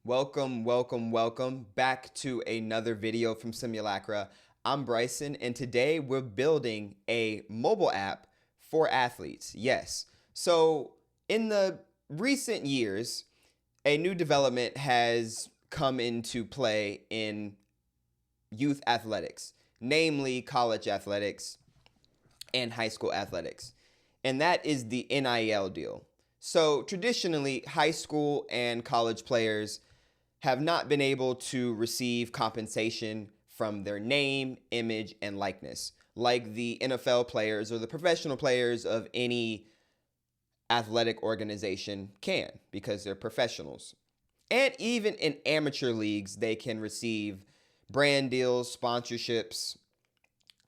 Welcome back to another video from Simulacra. I'm Bryson, and today we're building a mobile app for athletes. Yes. So in the recent years, a new development has come into play in youth athletics, namely college athletics and high school athletics. And that is the NIL deal. So traditionally, high school and college players have not been able to receive compensation from their name, image, and likeness, like the NFL players or the professional players of any athletic organization can, because they're professionals. And even in amateur leagues, they can receive brand deals, sponsorships,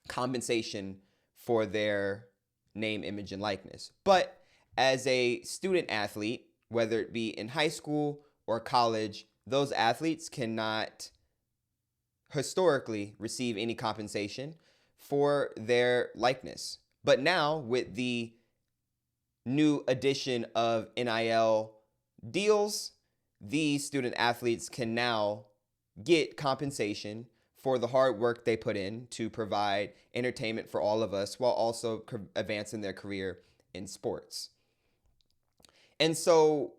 compensation for their name, image, and likeness. But as a student athlete, whether it be in high school or college, those athletes cannot historically receive any compensation for their likeness. But now, with the new addition of NIL deals, these student athletes can now get compensation for the hard work they put in to provide entertainment for all of us while also advancing their career in sports. And so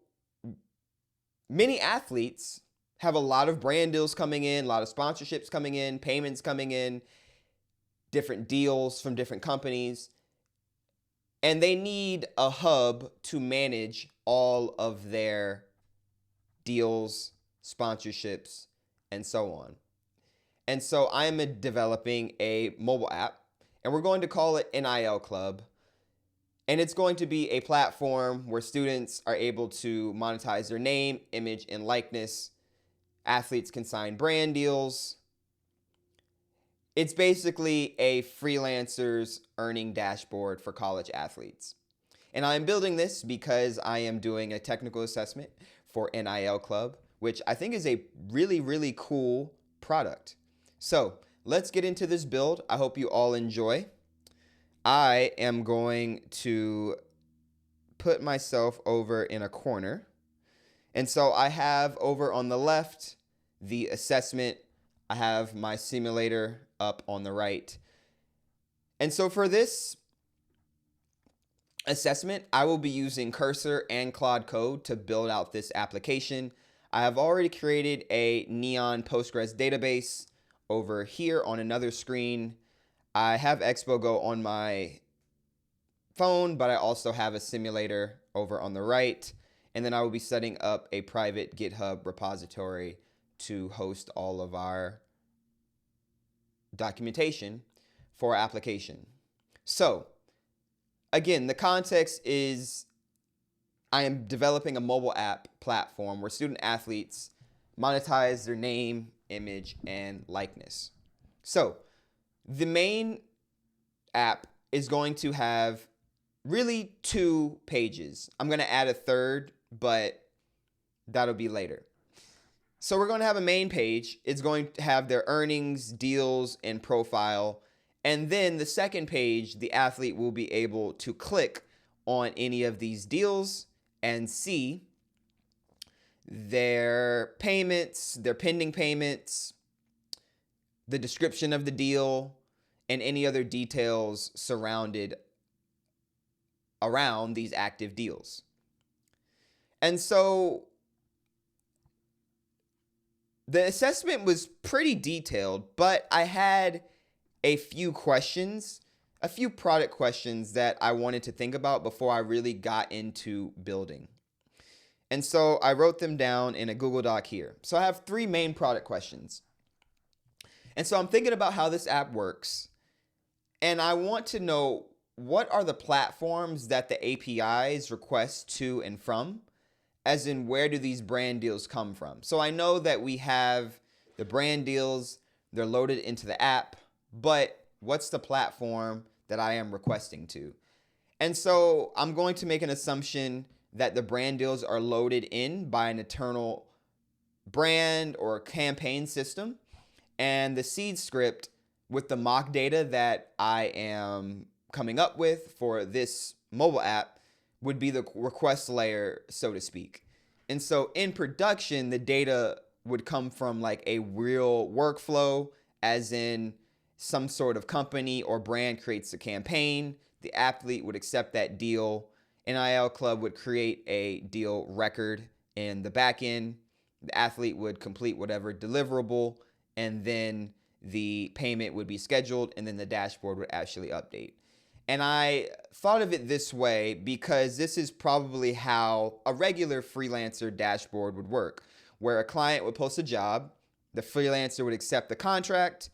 many athletes have a lot of brand deals coming in, a lot of sponsorships coming in, payments coming in, different deals from different companies, and they need a hub to manage all of their deals, sponsorships, and so on. And so I'm developing a mobile app, and we're going to call it NIL Club. And it's going to be a platform where students are able to monetize their name, image, and likeness. Athletes can sign brand deals. It's basically a freelancer's earning dashboard for college athletes. And I'm building this because I am doing a technical assessment for NIL Club, which I think is a really cool product. So let's get into this build. I hope you all enjoy. I am going to put myself over in a corner. And so I have over on the left the assessment. I have my simulator up on the right. And so for this assessment, I will be using Cursor and Claude Code to build out this application. I have already created a Neon Postgres database over here on another screen. I have Expo Go on my phone, but I also have a simulator over on the right. And then I will be setting up a private GitHub repository to host all of our documentation for our application. So again, the context is I am developing a mobile app platform where student athletes monetize their name, image, and likeness. So the main app is going to have really 2 pages. I'm going to add a third, but that'll be later. So we're going to have a main page. It's going to have their earnings, deals, and profile. And then the second page, the athlete will be able to click on any of these deals and see their payments, their pending payments, the description of the deal, and any other details surrounded around these active deals. And so the assessment was pretty detailed, but I had a few questions, a few product questions that I wanted to think about before I really got into building. And so I wrote them down in a Google Doc here. So I have 3 main product questions. And so I'm thinking about how this app works, and I want to know what are the platforms that the APIs request to and from, as in where do these brand deals come from? So I know that we have the brand deals, they're loaded into the app, but what's the platform that I am requesting to? And so I'm going to make an assumption that the brand deals are loaded in by an internal brand or campaign system, and the seed script with the mock data that I am coming up with for this mobile app would be the request layer, so to speak. And so in production, the data would come from like a real workflow, as in some sort of company or brand creates a campaign, the athlete would accept that deal, NIL club would create a deal record in the back end, the athlete would complete whatever deliverable, and then the payment would be scheduled, and then the dashboard would actually update. And I thought of it this way because this is probably how a regular freelancer dashboard would work, where a client would post a job, the freelancer would accept the contract,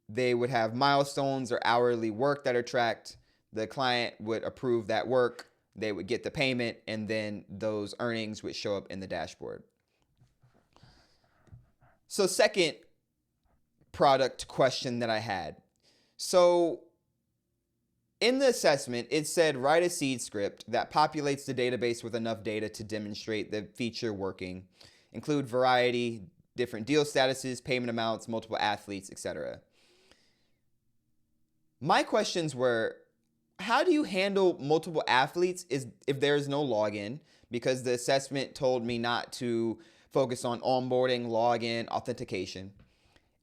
they would have milestones or hourly work that are tracked, the client would approve that work, they would get the payment, and then those earnings would show up in the dashboard. So second product question that I had. So in the assessment, it said write a seed script that populates the database with enough data to demonstrate the feature working. Include variety, different deal statuses, payment amounts, multiple athletes, etc. My questions were, how do you handle multiple athletes if there is no login? Because the assessment told me not to focus on onboarding, login, authentication.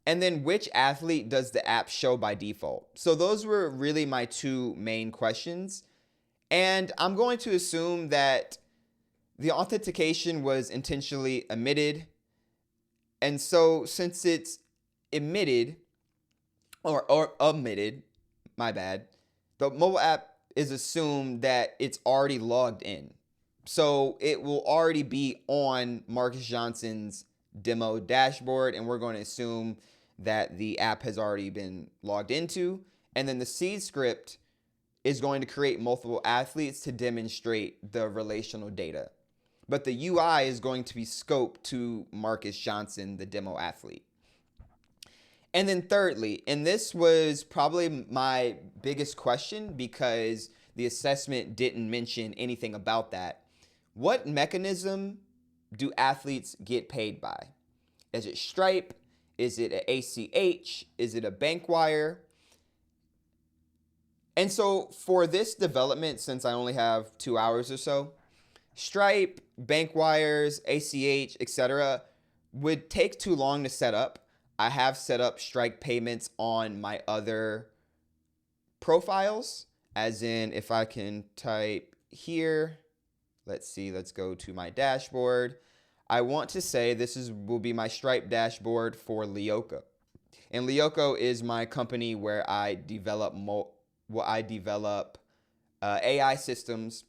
And then which athlete does the app show by default? So those were really my two main questions. And I'm going to assume that the authentication was intentionally omitted. And so since it's omitted, my bad, the mobile app is assumed that it's already logged in. So it will already be on Marcus Johnson's demo dashboard, and we're going to assume that the app has already been logged into. And then the seed script is going to create multiple athletes to demonstrate the relational data. But the UI is going to be scoped to Marcus Johnson, the demo athlete. And then thirdly, and this was probably my biggest question because the assessment didn't mention anything about that. What mechanism do athletes get paid by? Is it Stripe? Is it an ACH? Is it a bank wire? And so for this development, since I only have 2 hours or so, Stripe, bank wires, ACH, etc. would take too long to set up. I have set up Stripe payments on my other profiles, as in if I can type here, let's see, let's go to my dashboard. I want to say this will be my Stripe dashboard for Lyoko. And Lyoko is my company where I develop AI systems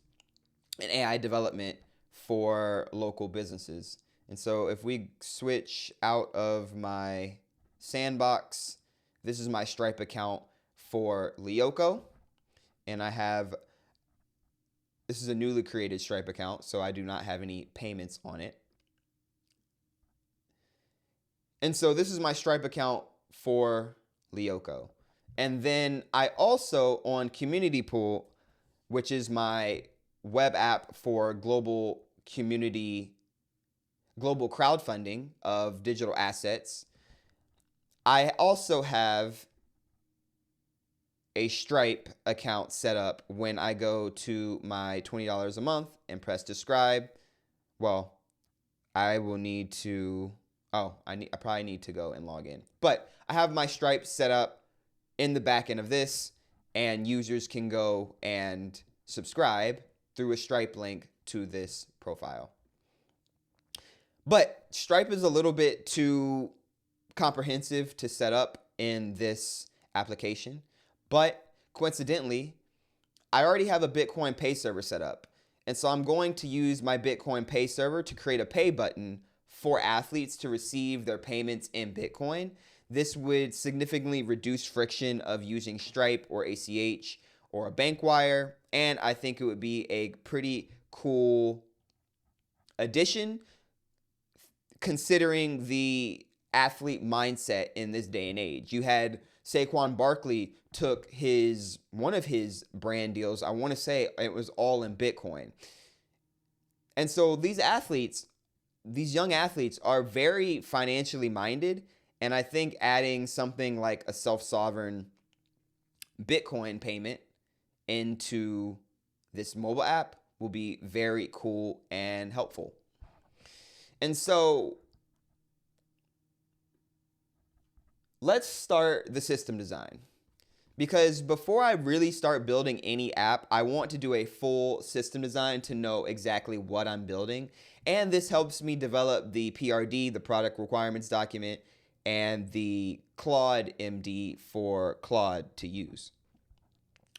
and AI development for local businesses. And so if we switch out of my sandbox, this is my Stripe account for Lyoko. And this is a newly created Stripe account, so I do not have any payments on it. And so this is my Stripe account for Lyoko. And then I also, on Community Pool, which is my web app for global crowdfunding of digital assets, I also have a Stripe account set up when I go to my $20 a month and press describe. Well, I will need to, I probably need to go and log in. But I have my Stripe set up in the back end of this, and users can go and subscribe through a Stripe link to this profile. But Stripe is a little bit too comprehensive to set up in this application. But coincidentally, I already have a Bitcoin Pay server set up. And so I'm going to use my Bitcoin Pay server to create a pay button for athletes to receive their payments in Bitcoin. This would significantly reduce friction of using Stripe or ACH or a bank wire. And I think it would be a pretty cool addition considering the athlete mindset in this day and age. You had Saquon Barkley took one of his brand deals, I want to say it was all in Bitcoin. And so these young athletes are very financially minded, and I think adding something like a self-sovereign Bitcoin payment into this mobile app will be very cool and helpful. And so let's start the system design. Because before I really start building any app, I want to do a full system design to know exactly what I'm building. And this helps me develop the PRD, the product requirements document, and the Claude.md for Claude to use.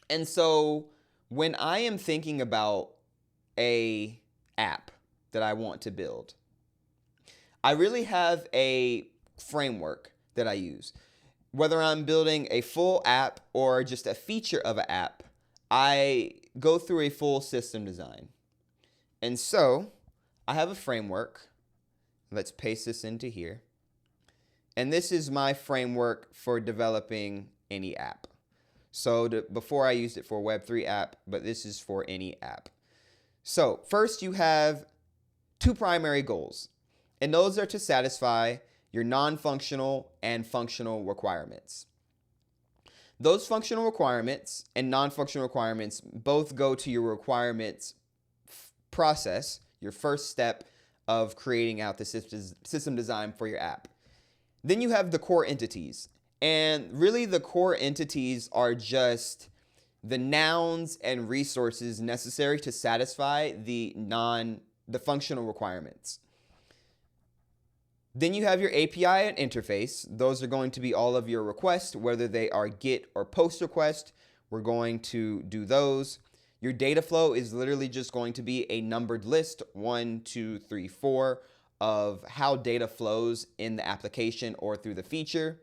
And so when I am thinking about a app that I want to build, I really have a framework that I use. Whether I'm building a full app or just a feature of an app, I go through a full system design. And so I have a framework. Let's paste this into here. And this is my framework for developing any app. So before I used it for a Web3 app, but this is for any app. So first you have two primary goals, and those are to satisfy your non-functional and functional requirements. Those functional requirements and non-functional requirements both go to your requirements process, your first step of creating out the system design for your app. Then you have the core entities. And really the core entities are just the nouns and resources necessary to satisfy the functional requirements. Then you have your API and interface. Those are going to be all of your requests, whether they are GET or POST requests. We're going to do those. Your data flow is literally just going to be a numbered list, 1, 2, 3, 4, of how data flows in the application or through the feature.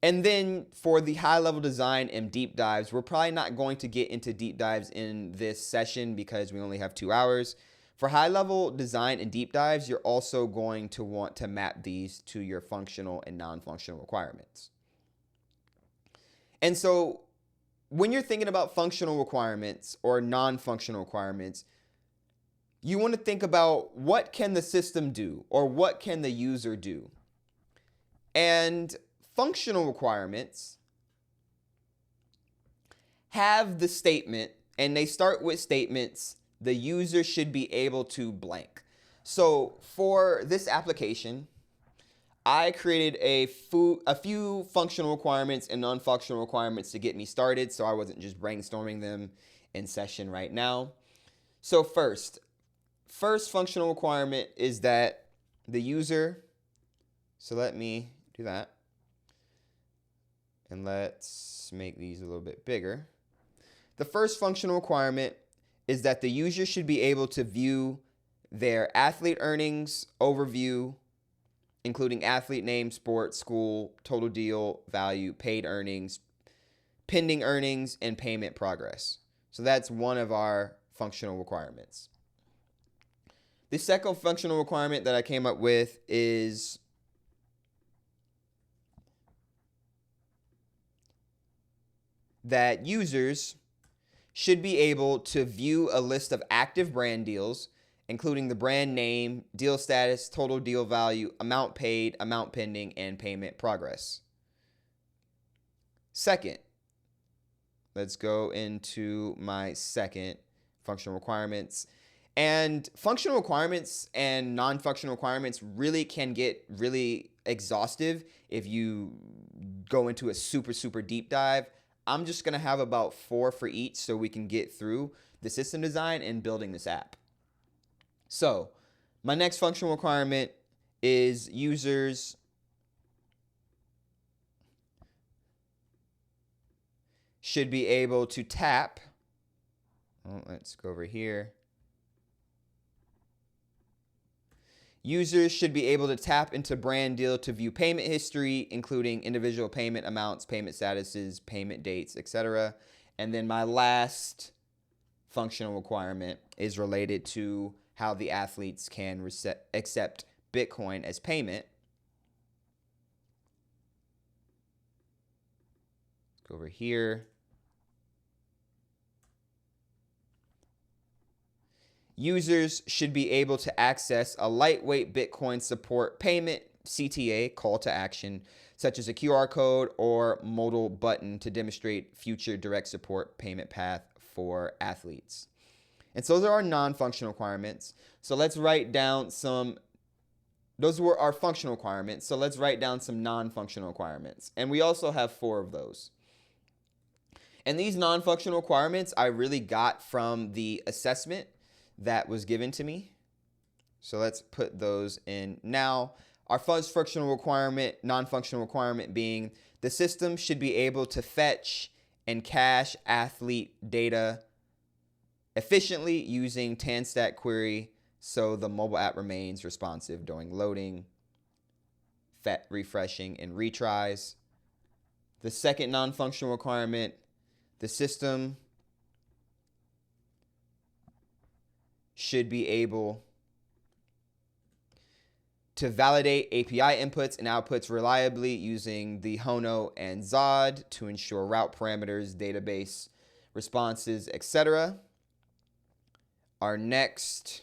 And then for the high-level design and deep dives, we're probably not going to get into deep dives in this session because we only have 2 hours. For high-level design and deep dives, you're also going to want to map these to your functional and non-functional requirements. And so when you're thinking about functional requirements or non-functional requirements, you want to think about what can the system do or what can the user do. And functional requirements have the statement, and they start with statements, the user should be able to blank. So for this application, I created a few functional requirements and non-functional requirements to get me started, so I wasn't just brainstorming them in session right now. So first functional requirement is that the user, so let me do that. And let's make these a little bit bigger. The first functional requirement is that the user should be able to view their athlete earnings overview, including athlete name, sport, school, total deal value, paid earnings, pending earnings, and payment progress. So that's one of our functional requirements. The second functional requirement that I came up with is that users should be able to view a list of active brand deals, including the brand name, deal status, total deal value, amount paid, amount pending, and payment progress. Second, let's go into my second functional requirements. And functional requirements and non-functional requirements really can get really exhaustive if you go into a super deep dive. I'm just going to have about 4 for each so we can get through the system design and building this app. So my next functional requirement is users should be able to tap. Let's go over here. Users should be able to tap into brand deal to view payment history, including individual payment amounts, payment statuses, payment dates, etc. And then my last functional requirement is related to how the athletes can accept Bitcoin as payment. Let's go over here. Users should be able to access a lightweight Bitcoin support payment, CTA, call to action, such as a QR code or modal button to demonstrate future direct support payment path for athletes. And so those are our non-functional requirements. So let's write down some, those were our functional requirements. So let's write down some non-functional requirements. And we also have 4 of those. And these non-functional requirements I really got from the assessment that was given to me. So let's put those in now. Our first functional requirement, non-functional requirement being the system should be able to fetch and cache athlete data efficiently using TanStack Query so the mobile app remains responsive during loading, refreshing, and retries. The second non-functional requirement, the system should be able to validate API inputs and outputs reliably using the Hono and Zod to ensure route parameters, database responses, etc. Our next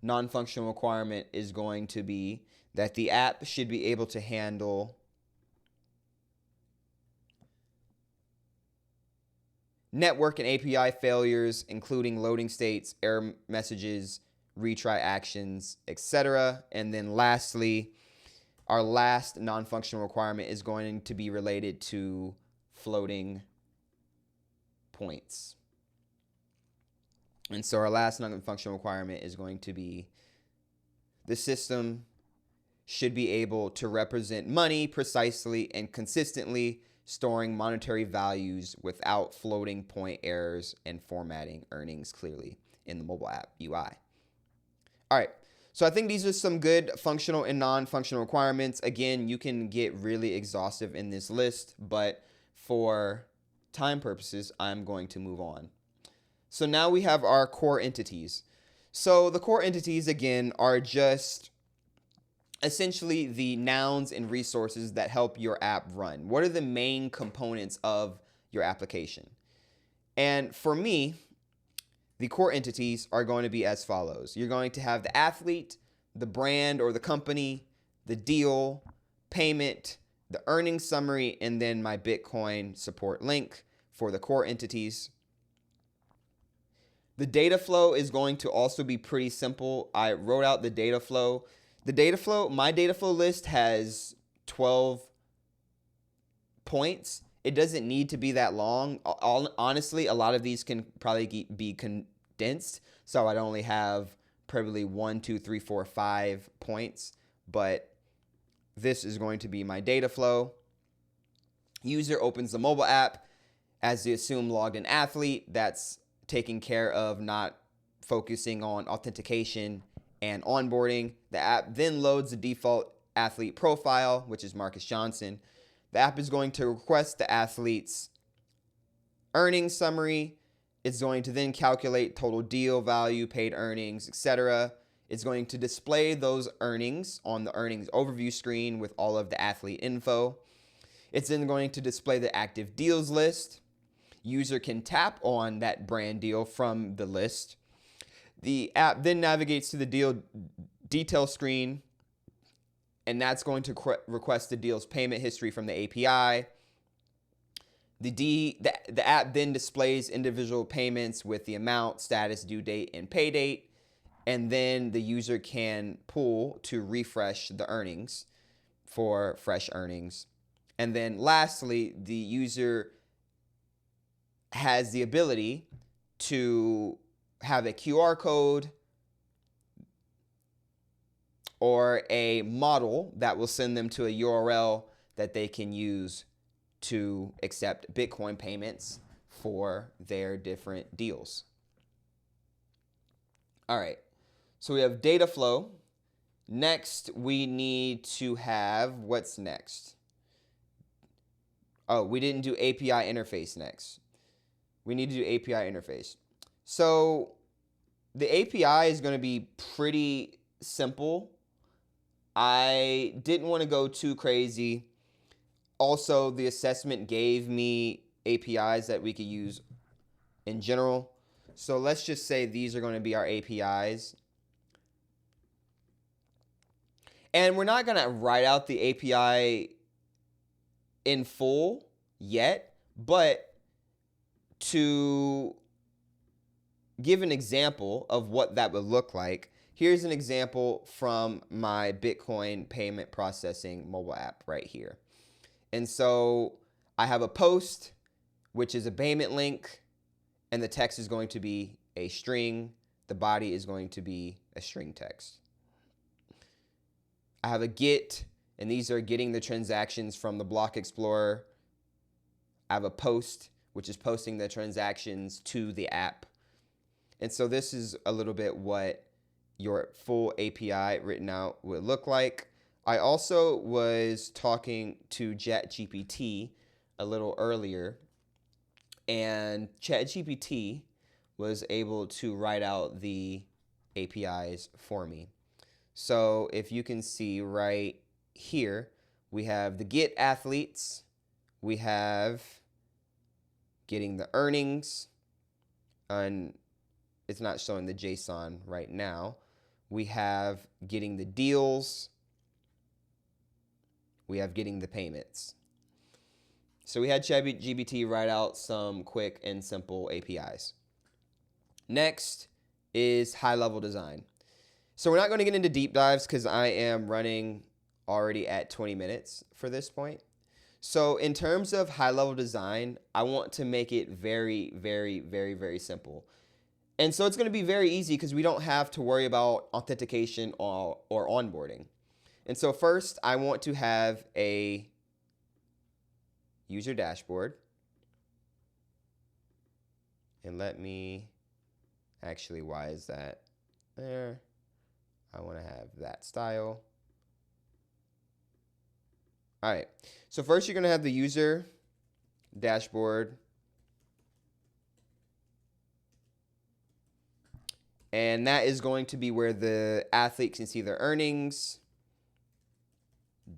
non-functional requirement is going to be that the app should be able to handle network and API failures, including loading states, error messages, retry actions, etc. And then lastly, our last non-functional requirement is going to be related to floating points. And so our last non-functional requirement is going to be the system should be able to represent money precisely and consistently, storing monetary values without floating point errors and formatting earnings clearly in the mobile app UI. All right, so I think these are some good functional and non-functional requirements. Again, you can get really exhaustive in this list, but for time purposes, I'm going to move on. So now we have our core entities. So the core entities, again, are just essentially the nouns and resources that help your app run. What are the main components of your application? And for me, the core entities are going to be as follows. You're going to have the athlete, the brand or the company, the deal, payment, the earnings summary, and then my Bitcoin support link for the core entities. The data flow is going to also be pretty simple. I wrote out the data flow. The data flow, my data flow list has 12 points. It doesn't need to be that long. Honestly, a lot of these can probably be condensed. So I'd only have probably 1, 2, 3, 4, 5 points. But this is going to be my data flow. User opens the mobile app as the assumed logged in athlete. That's taking care of not focusing on authentication and onboarding. The app then loads the default athlete profile, which is Marcus Johnson. The app is going to request the athlete's earnings summary. It's going to then calculate total deal value, paid earnings, etc. It's going to display those earnings on the earnings overview screen with all of the athlete info. It's then going to display the active deals list. User can tap on that brand deal from the list. The app then navigates to the deal detail screen, and that's going to request the deal's payment history from the API. The app then displays individual payments with the amount, status, due date, and pay date, and then the user can pull to refresh the earnings for fresh earnings. And then lastly, the user has the ability to have a QR code or a model that will send them to a URL that they can use to accept Bitcoin payments for their different deals. All right, so we have data flow. Next, we need to have, what's next? Oh, we didn't do API interface next. We need to do API interface. So the API is going to be pretty simple. I didn't want to go too crazy. Also, the assessment gave me APIs that we could use in general. So let's just say these are going to be our APIs. And we're not going to write out the API in full yet, but to give an example of what that would look like, here's an example from my Bitcoin payment processing mobile app right here. And so I have a post, which is a payment link, and the text is going to be a string. The body is going to be a string text. I have a get, and these are getting the transactions from the block explorer. I have a post, which is posting the transactions to the app. And so this is a little bit what your full API written out would look like. I also was talking to ChatGPT a little earlier, and ChatGPT was able to write out the APIs for me. So if you can see right here, we have the get athletes, we have getting the earnings, and it's not showing the JSON right now. We have getting the deals, we have getting the payments. So we had ChatGPT write out some quick and simple APIs. Next is high-level design. So we're not going to get into deep dives because I am running already at 20 minutes for this point. So in terms of high-level design, I want to make it very, very, very, very simple. And so it's going to be very easy because we don't have to worry about authentication or onboarding. And so first, I want to have a user dashboard. And let me, actually, why is that there? I want to have that style. All right, so first you're going to have the user dashboard. And that is going to be where the athlete can see their earnings,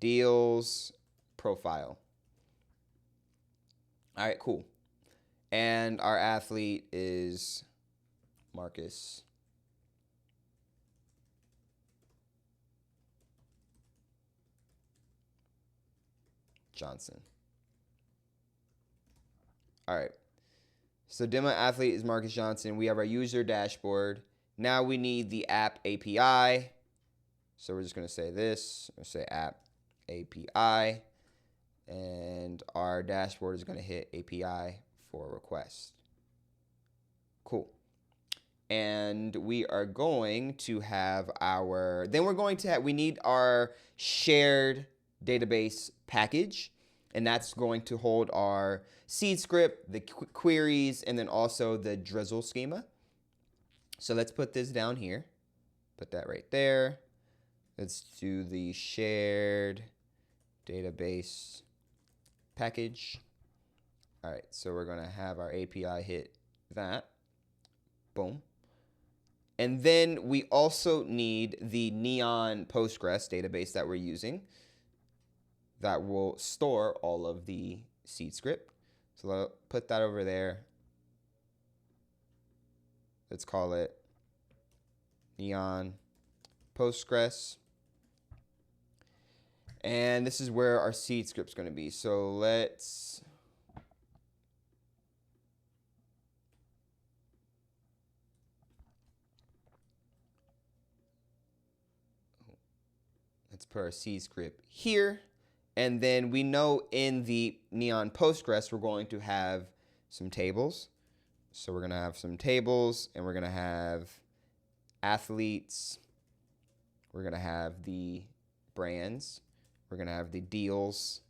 deals, profile. All right, cool. And our athlete is Marcus Johnson. All right. So demo athlete is Marcus Johnson. We have our user dashboard. Now we need the app API. So we're just going to say this. We'll say app API. And our dashboard is going to hit API for request. Cool. And we are going to have our, then we're going to have, we need our shared database package. And that's going to hold our seed script, the queries, and then also the Drizzle schema. So let's put this down here. Put that right there. Let's do the shared database package. All right, so we're going to have our API hit that. Boom. And then we also need the Neon Postgres database that we're using that will store all of the seed script. So I'll put that over there. Let's call it Neon Postgres. And this is where our seed script is going to be. So let's put our seed script here. And then we know in the Neon Postgres, we're going to have some tables. So we're going to have some tables, and we're going to have athletes. We're going to have the brands. We're going to have the deals,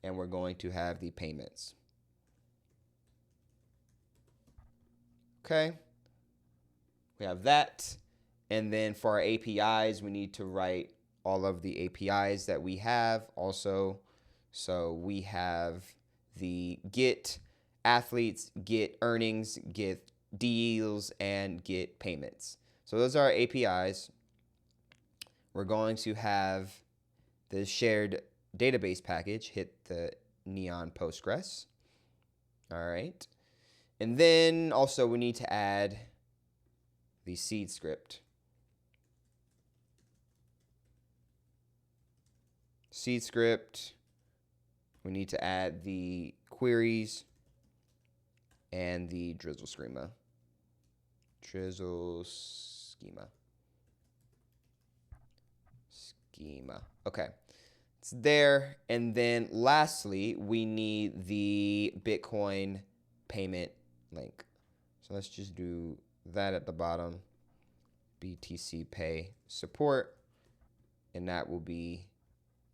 and we're going to have the payments. Okay. We have that. And then for our APIs, we need to write all of the APIs that we have also. So we have the get athletes, get earnings, get deals, and get payments. So those are our APIs. We're going to have the shared database package hit the Neon Postgres. All right. And then also we need to add the seed script. Seed script. We need to add the queries. and the Drizzle schema. Drizzle schema. Okay. It's there. And then lastly, we need the Bitcoin payment link. So let's just do that at the bottom. BTC Pay support. And that will be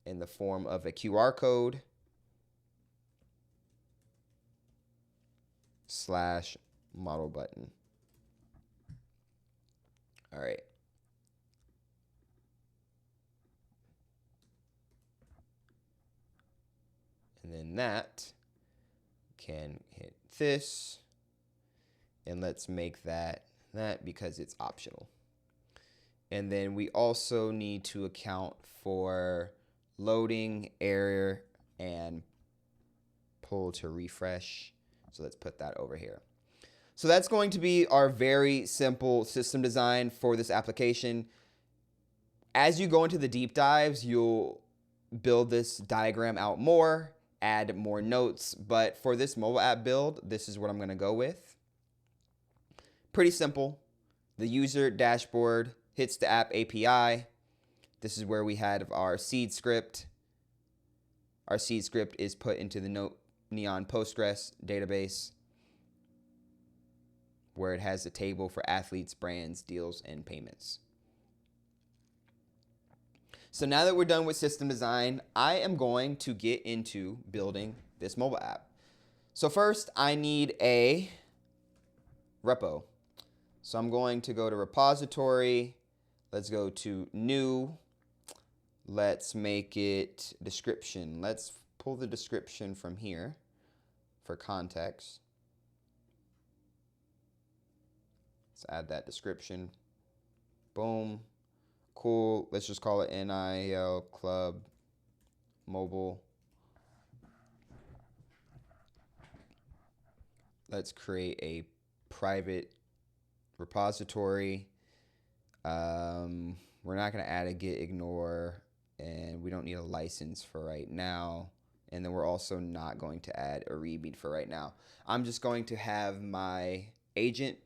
in the form of a QR code / model button. All right. And then that can hit this. And let's make that because it's optional. And then we also need to account for loading, error, and pull to refresh. So let's put that over here. So that's going to be our very simple system design for this application. As you go into the deep dives, you'll build this diagram out more, add more notes. But for this mobile app build, this is what I'm going to go with. Pretty simple. The user dashboard hits the app API. This is where we had our seed script. Our seed script is put into the Neon Postgres database, where it has a table for athletes, brands, deals, and payments. So now that we're done with system design, I am going to get into building this mobile app. So first, I need a repo. So I'm going to go to repository. Let's go to new. Let's make it description. Let's pull the description from here for context. Let's add that description. Boom. Cool. Let's just call it NIL Club Mobile. Let's create a private repository. We're not going to add a get ignore, and we don't need a license for right now. And then we're also not going to add a readme for right now. I'm just going to have my agent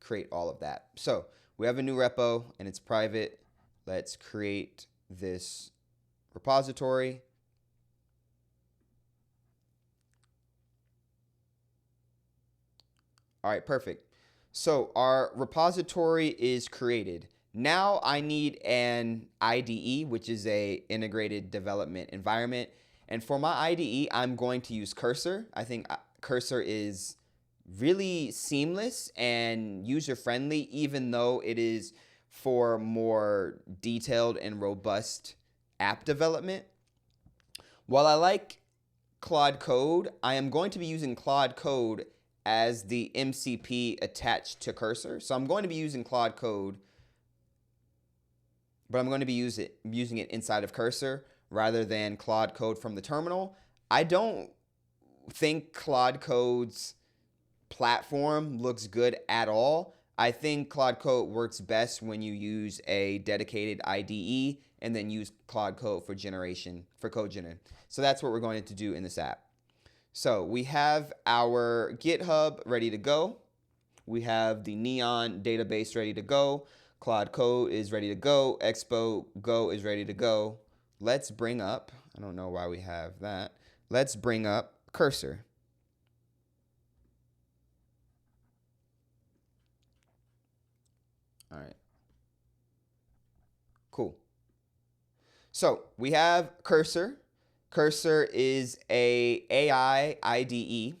create all of that. So we have a new repo and it's private. Let's create this repository. All right, perfect. So our repository is created. Now I need an IDE, which is a integrated development environment. And for my IDE, I'm going to use Cursor. I think Cursor is really seamless and user-friendly, even though it is for more detailed and robust app development. While I like Claude Code, I am going to be using Claude Code as the MCP attached to Cursor. So I'm going to be using Claude Code, but I'm going to be using it inside of Cursor rather than Claude Code from the terminal. I don't think Claude Code's platform looks good at all. I think Claude Code works best when you use a dedicated IDE and then use Claude Code for code generation. So that's what we're going to do in this app. So we have our GitHub ready to go. We have the Neon database ready to go. Claude Code is ready to go. Expo Go is ready to go. Let's bring up, I don't know why we have that. Let's bring up Cursor. All right. Cool. So we have Cursor. Cursor is a AI IDE,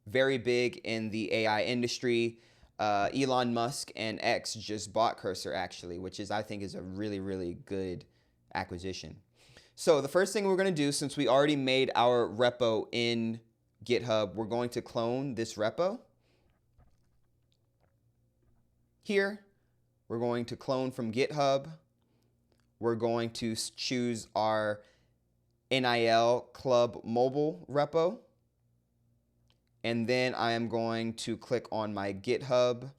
very big in the AI industry. Elon Musk and X just bought Cursor actually, which I think is a really, really good acquisition. So the first thing we're going to do, since we already made our repo in GitHub, we're going to clone this repo. Here, we're going to clone from GitHub. We're going to choose our NIL Club Mobile repo. And then I am going to click on my GitHub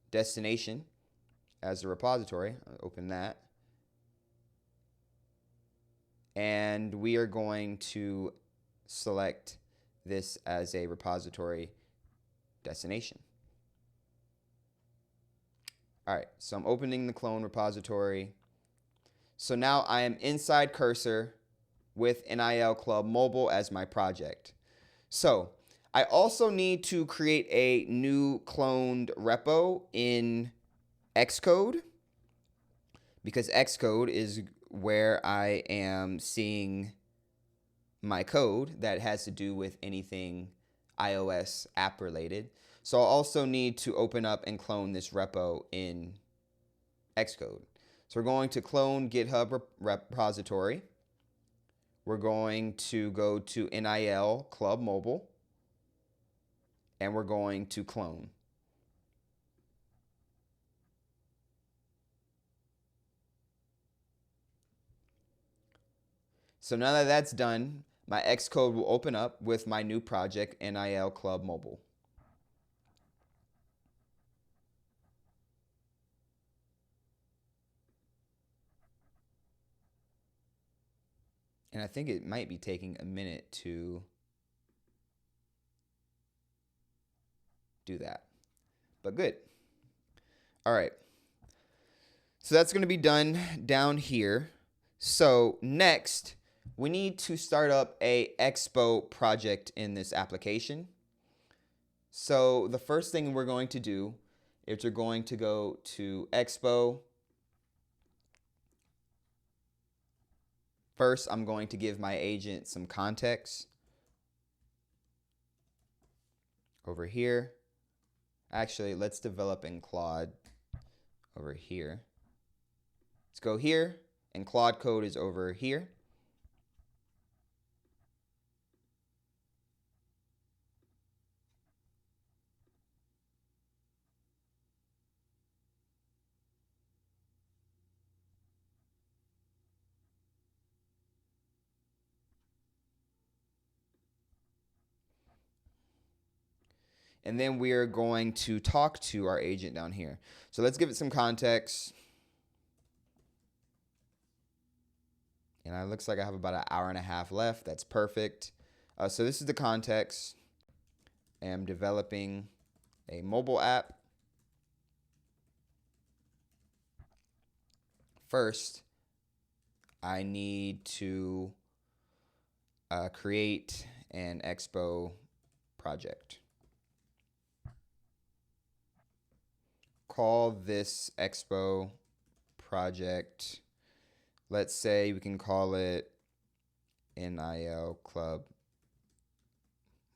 destination as a repository. I'll open that. And we are going to select this as a repository destination. All right, so I'm opening the clone repository. So now I am inside Cursor with NIL Club Mobile as my project. So I also need to create a new cloned repo in Xcode, because Xcode is where I am seeing my code that has to do with anything iOS app related. So I'll also need to open up and clone this repo in Xcode. So we're going to clone GitHub repository. We're going to go to NIL Club Mobile, and we're going to clone. So now that that's done, my Xcode will open up with my new project, NIL Club Mobile. And I think it might be taking a minute to do that, but good. All right, so that's going to be done down here. So next, we need to start up a Expo project in this application. So the first thing we're going to do is we're going to go to Expo. First, I'm going to give my agent some context over here. Actually, let's develop in Claude over here. Let's go here, and Claude code is over here. And then we are going to talk to our agent down here. So let's give it some context. And it looks like I have about an hour and a half left. That's perfect. So this is the context. I am developing a mobile app. First, I need to create an Expo project. Call this Expo project. Let's say we can call it NIL Club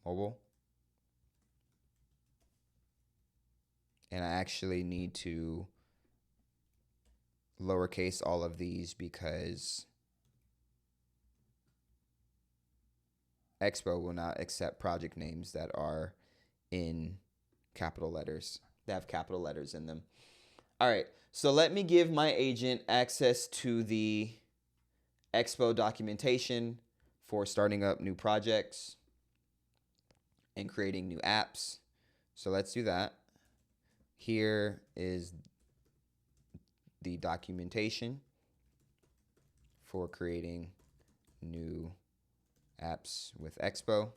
Mobile. And I actually need to lowercase all of these because Expo will not accept project names that are in capital letters, that have capital letters in them. All right, so let me give my agent access to the Expo documentation for starting up new projects and creating new apps. So let's do that. Here is the documentation for creating new apps with Expo.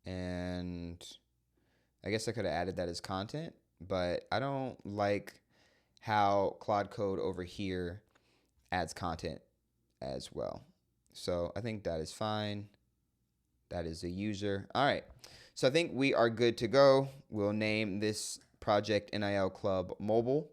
And I guess I could have added that as content, but I don't like how Claude Code over here adds content as well. So I think that is fine. That is a user. All right. So I think we are good to go. We'll name this project NIL Club Mobile.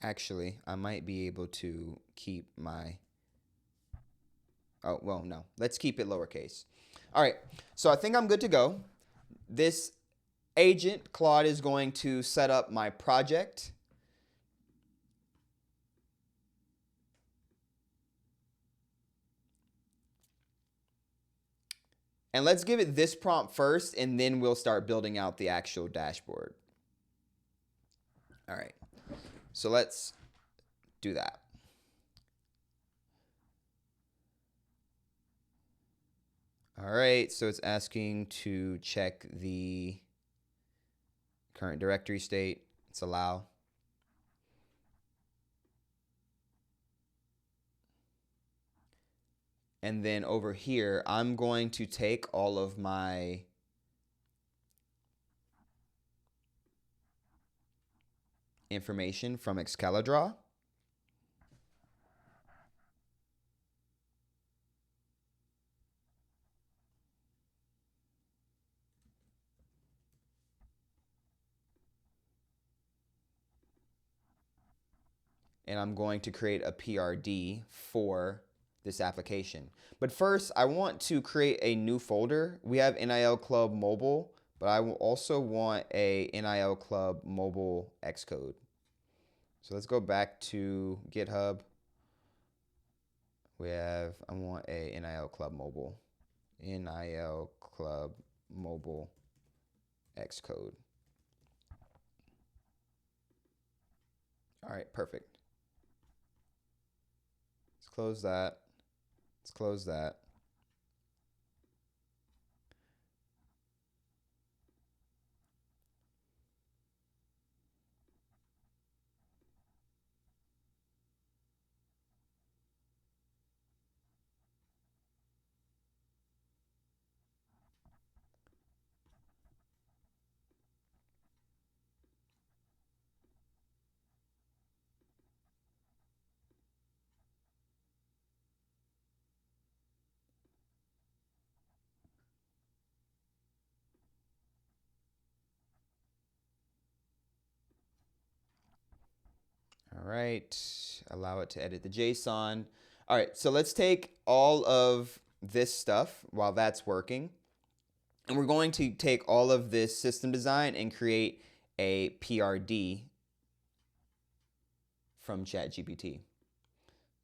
Actually, I might be able to keep my... Oh, well, no. Let's keep it lowercase. All right. So I think I'm good to go. This agent, Claude, is going to set up my project. And let's give it this prompt first, and then we'll start building out the actual dashboard. All right. So let's do that. All right, so it's asking to check the current directory state. It's allow. And then over here, I'm going to take all of my information from Excalidraw. And I'm going to create a PRD for this application. But first, I want to create a new folder. We have NIL Club Mobile, but I will also want a NIL Club Mobile Xcode. So let's go back to GitHub. I want a NIL Club Mobile. NIL Club Mobile Xcode. All right, perfect. Let's close that. Let's close that. All right, allow it to edit the JSON. All right, so let's take all of this stuff while that's working. And we're going to take all of this system design and create a PRD from ChatGPT.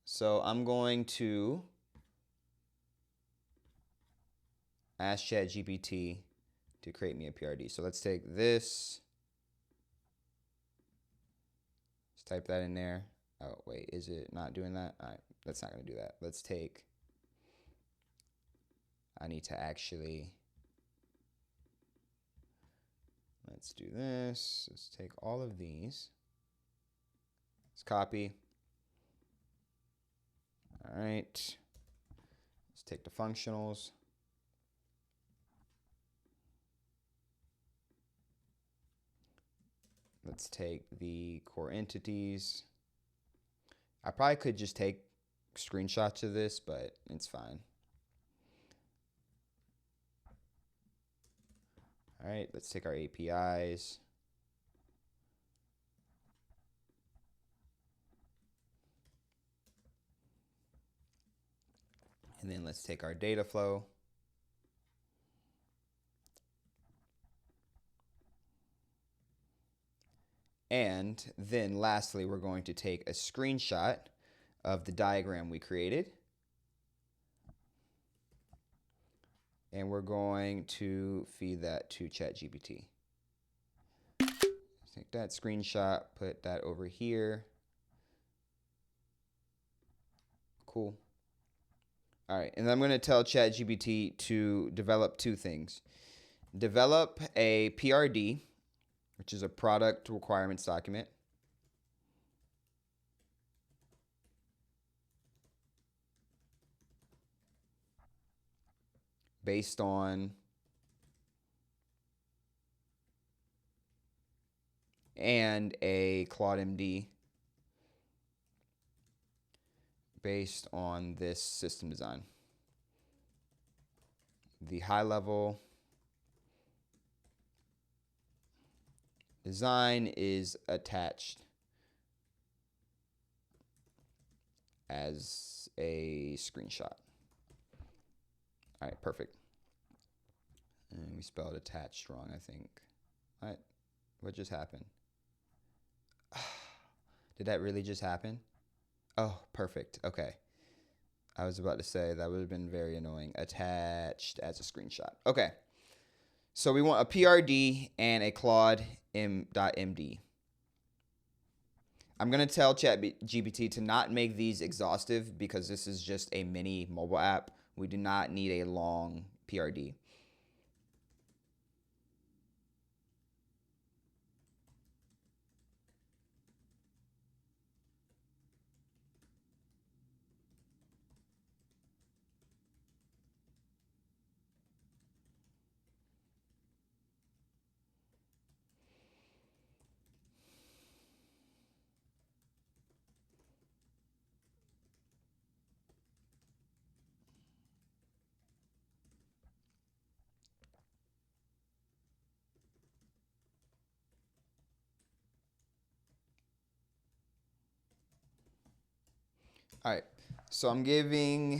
So I'm going to ask ChatGPT to create me a PRD. So let's take this. Let's type that in there. Oh, wait, is it not doing that? All right, that's not going to do that. I need to actually, let's do this. Let's take all of these. Let's copy. All right. Let's take the functionals. Let's take the core entities. I probably could just take screenshots of this, but it's fine. All right, let's take our APIs. And then let's take our data flow. And then lastly, we're going to take a screenshot of the diagram we created. And we're going to feed that to ChatGPT. Take that screenshot, put that over here. Cool. All right, and I'm going to tell ChatGPT to develop two things. Develop a PRD, which is a product requirements document. Based on and a Claude.md based on this system design. The high level design is attached as a screenshot. All right, perfect. And we spelled attached wrong, I think. What just happened? Did that really just happen? Oh, perfect. Okay. I was about to say that would have been very annoying. Attached as a screenshot. Okay. So we want a PRD and a Claude.md. I'm going to tell ChatGPT to not make these exhaustive because this is just a mini mobile app. We do not need a long PRD. All right, so I'm going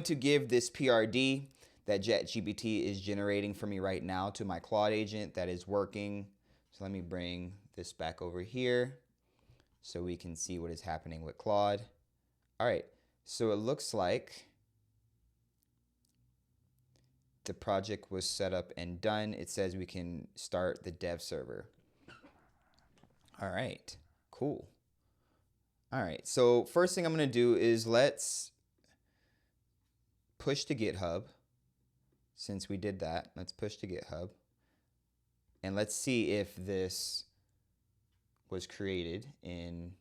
to give this PRD that ChatGPT is generating for me right now to my Claude agent that is working. So let me bring this back over here so we can see what is happening with Claude. All right, so it looks like the project was set up and done. It says we can start the dev server. All right, cool. All right, so first thing I'm gonna do is let's push to GitHub. Since we did that, let's push to GitHub. And let's see if this was created in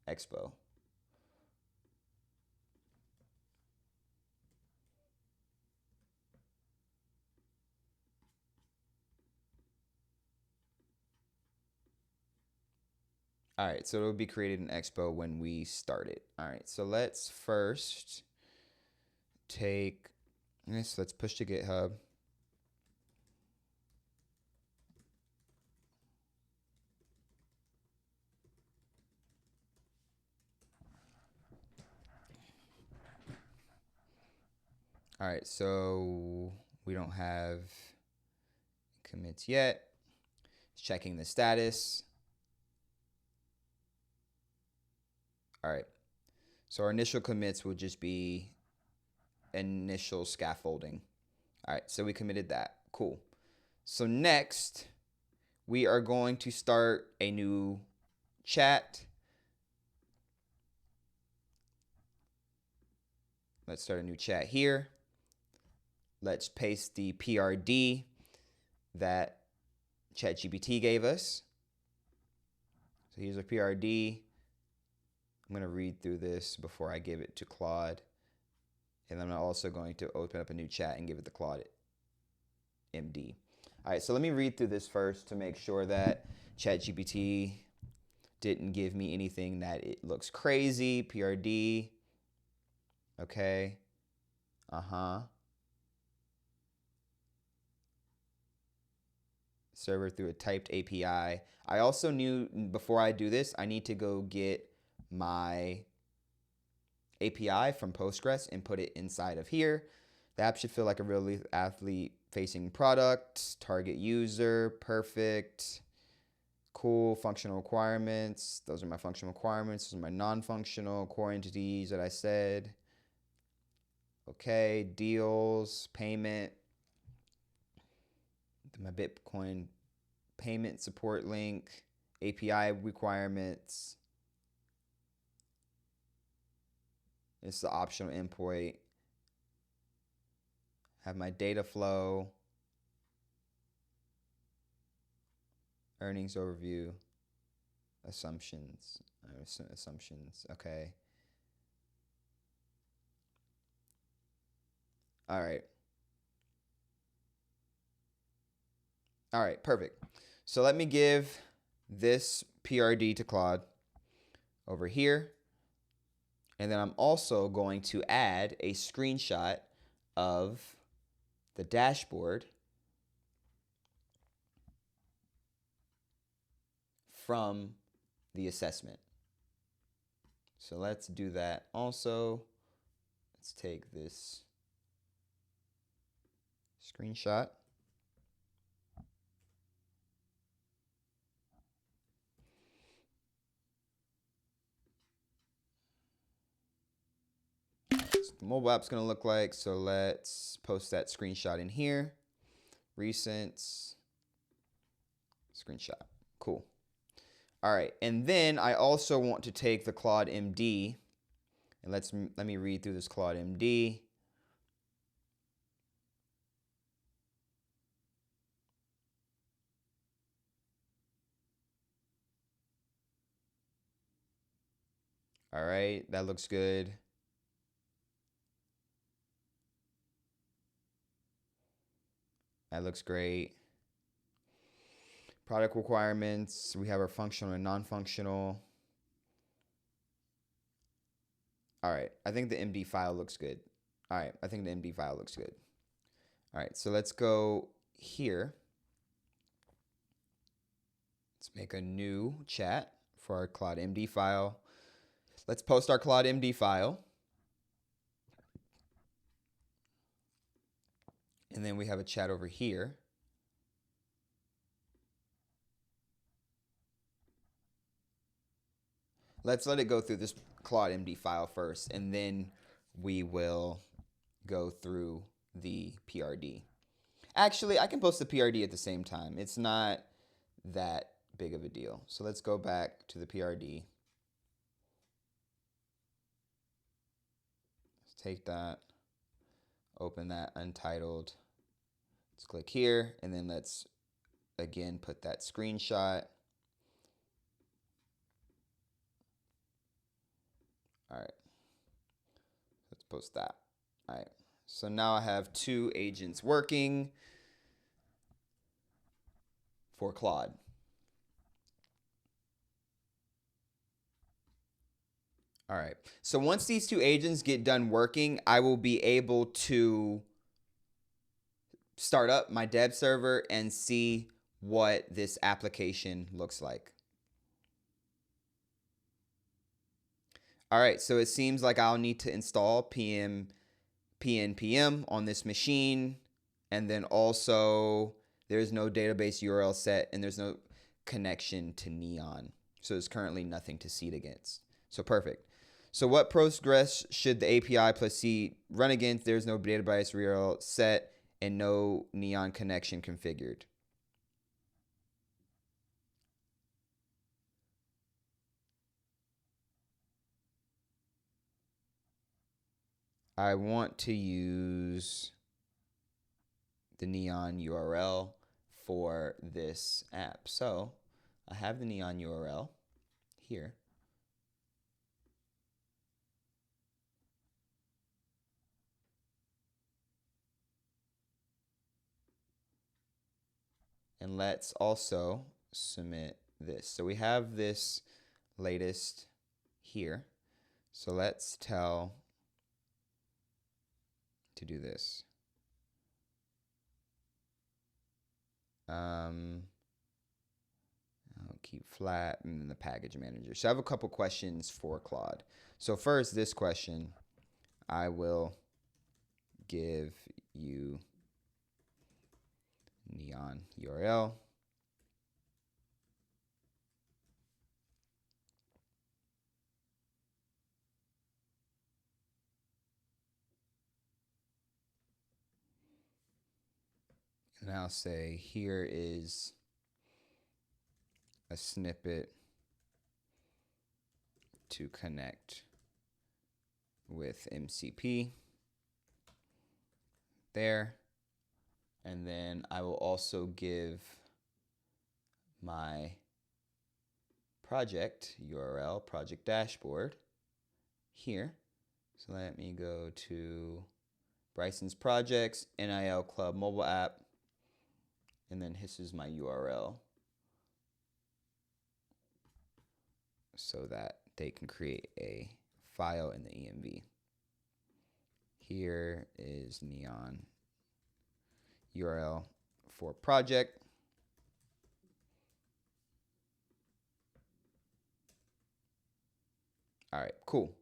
Expo. All right, so it'll be created in Expo when we start it. All right, so let's first take this, let's push to GitHub. All right, so we don't have commits yet. Checking the status. All right, so our initial commits will just be initial scaffolding. All right, so we committed that. Cool. So next, we are going to start a new chat. Let's start a new chat here. Let's paste the PRD that ChatGPT gave us. So here's our PRD. I'm going to read through this before I give it to Claude. And I'm also going to open up a new chat and give it to Claude.md. All right, so let me read through this first to make sure that ChatGPT didn't give me anything that it looks crazy. PRD. Okay. Server through a typed API. I also knew before I do this, I need to go get my API from Postgres and put it inside of here. The app should feel like a really athlete-facing product. Target user, perfect. Cool, functional requirements. Those are my functional requirements. Those are my non-functional core entities that I said. Okay, deals, payment. My Bitcoin payment support link, API requirements. It's the optional endpoint. Have my data flow, earnings overview, assumptions. Okay. All right. All right, perfect. So let me give this PRD to Claude over here. And then I'm also going to add a screenshot of the dashboard from the assessment. So let's do that also. Let's take this screenshot. The mobile app's going to look like, so let's post that screenshot in here. Recent screenshot. Cool. All right, and then I also want to take the Claude.md, and let me read through this Claude.md. All right, that looks good. That looks great. Product requirements, we have our functional and non-functional. All right, I think the MD file looks good. All right, I think the MD file looks good. All right, so let's go here. Let's make a new chat for our Claude.md file. Let's post our Claude.md file. And then we have a chat over here. Let's let it go through this Claude.md file first, and then we will go through the PRD. Actually, I can post the PRD at the same time. It's not that big of a deal. So let's go back to the PRD. Let's take that, open that untitled. Let's click here, and then let's again put that screenshot. All right, let's post that. All right, so now I have 2 agents working for Claude. All right, so once these 2 agents get done working, I will be able to start up my dev server and see what this application looks like. All right, so it seems like I'll need to install pnpm on this machine, and then also there's no database URL set and there's no connection to Neon. So there's currently nothing to seed against. So perfect. So what Postgres should the API plus seed run against? There's no database URL set and no Neon connection configured. I want to use the Neon URL for this app. So I have the Neon URL here. And let's also submit this. So we have this latest here. So let's tell to do this. I'll keep flat and then the package manager. So I have a couple questions for Claude. So first, this question, I will give you Neon URL. And I'll say here is a snippet to connect with MCP there. And then I will also give my project URL, project dashboard here. So let me go to Bryson's projects, NIL Club mobile app, and then this is my URL so that they can create a file in the env. Here is Neon URL for project. All right, cool.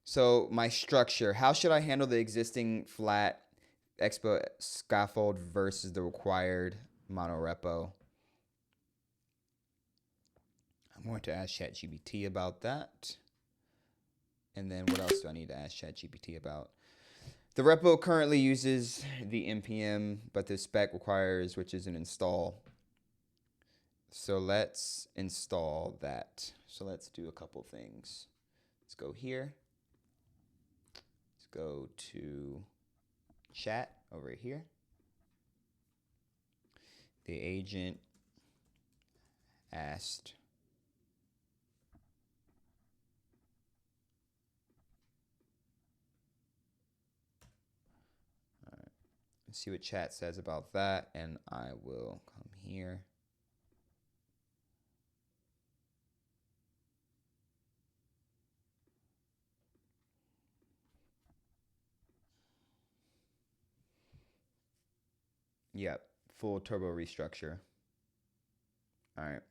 So my structure, how should I handle the existing flat Expo scaffold versus the required monorepo? I'm going to ask ChatGPT about that. And then what else do I need to ask ChatGPT about? The repo currently uses the npm, but the spec requires, which is an install. So let's install that. So let's do a couple things. Let's go here. Let's go to chat over here. The agent asked let's see what chat says about that, and I will come here. Yep, full turbo restructure. All right.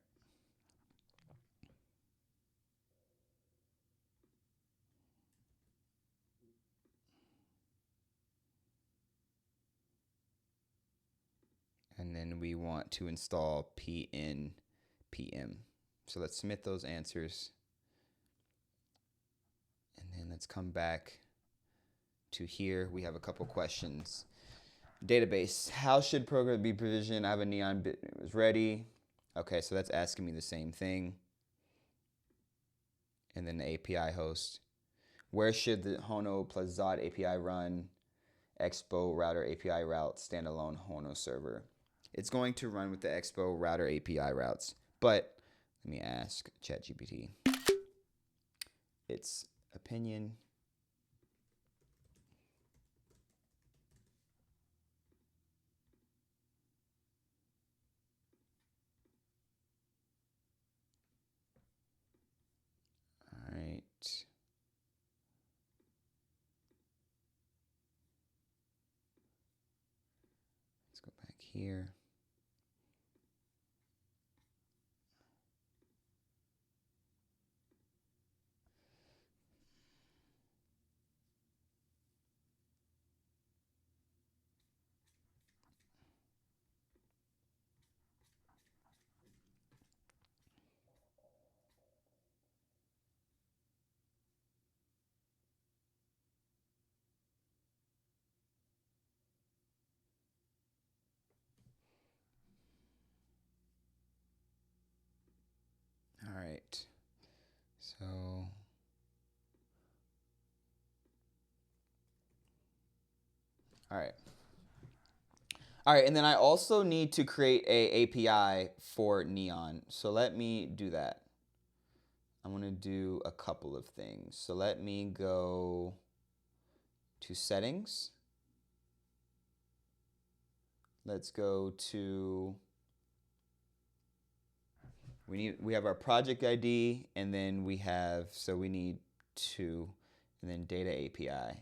then we want to install pn pm. So let's submit those answers. And then let's come back to here. We have a couple questions. Database, how should program be provisioned? I have a Neon bit, it was ready. Okay, so that's asking me the same thing. And then the API host. Where should the Hono plus Zod API run? Expo router API route standalone Hono server. It's going to run with the Expo router API routes, but let me ask ChatGPT its opinion. All right. Let's go back here. All right. So all right, and then I also need to create a API for Neon. So let me do that. I'm going to do a couple of things. So let me go to settings. Let's go to, we have our project ID, and then we have, so we need two, and then data API.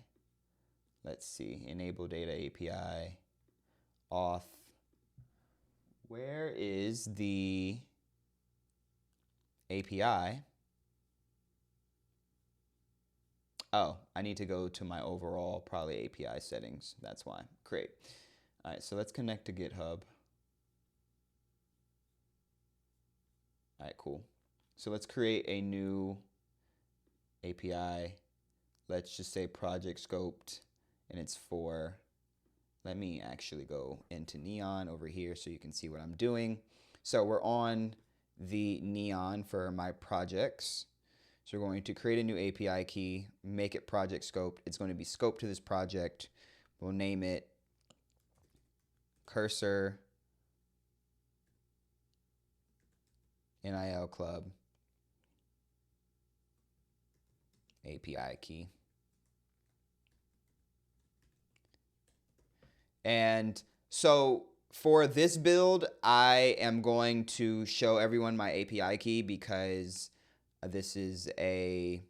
Let's see, enable data API, auth. Where is the API? Oh, I need to go to my overall probably API settings. That's why. Great. All right, so let's connect to GitHub. All right, cool. So let's create a new API. Let's just say project scoped, and it's for, let me actually go into Neon over here so you can see what I'm doing. So we're on the Neon for my projects. So we're going to create a new API key, make it project scoped. It's going to be scoped to this project. We'll name it Cursor NIL Club API key. And so for this build, I am going to show everyone my API key because this is an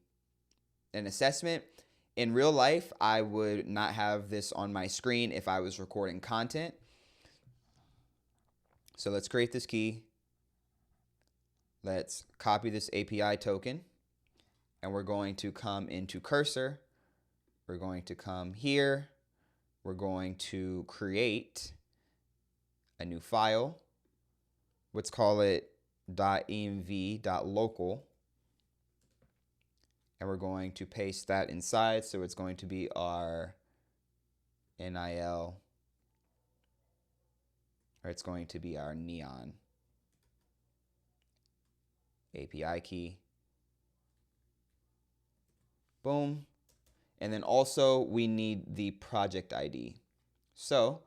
assessment. In real life, I would not have this on my screen if I was recording content. So let's create this key. Let's copy this API token, and we're going to come into Cursor. We're going to come here. We're going to create a new file. Let's call it .env.local. And we're going to paste that inside. So it's going to be our NIL, or it's going to be our Neon API key. Boom. And then also we need the project ID. So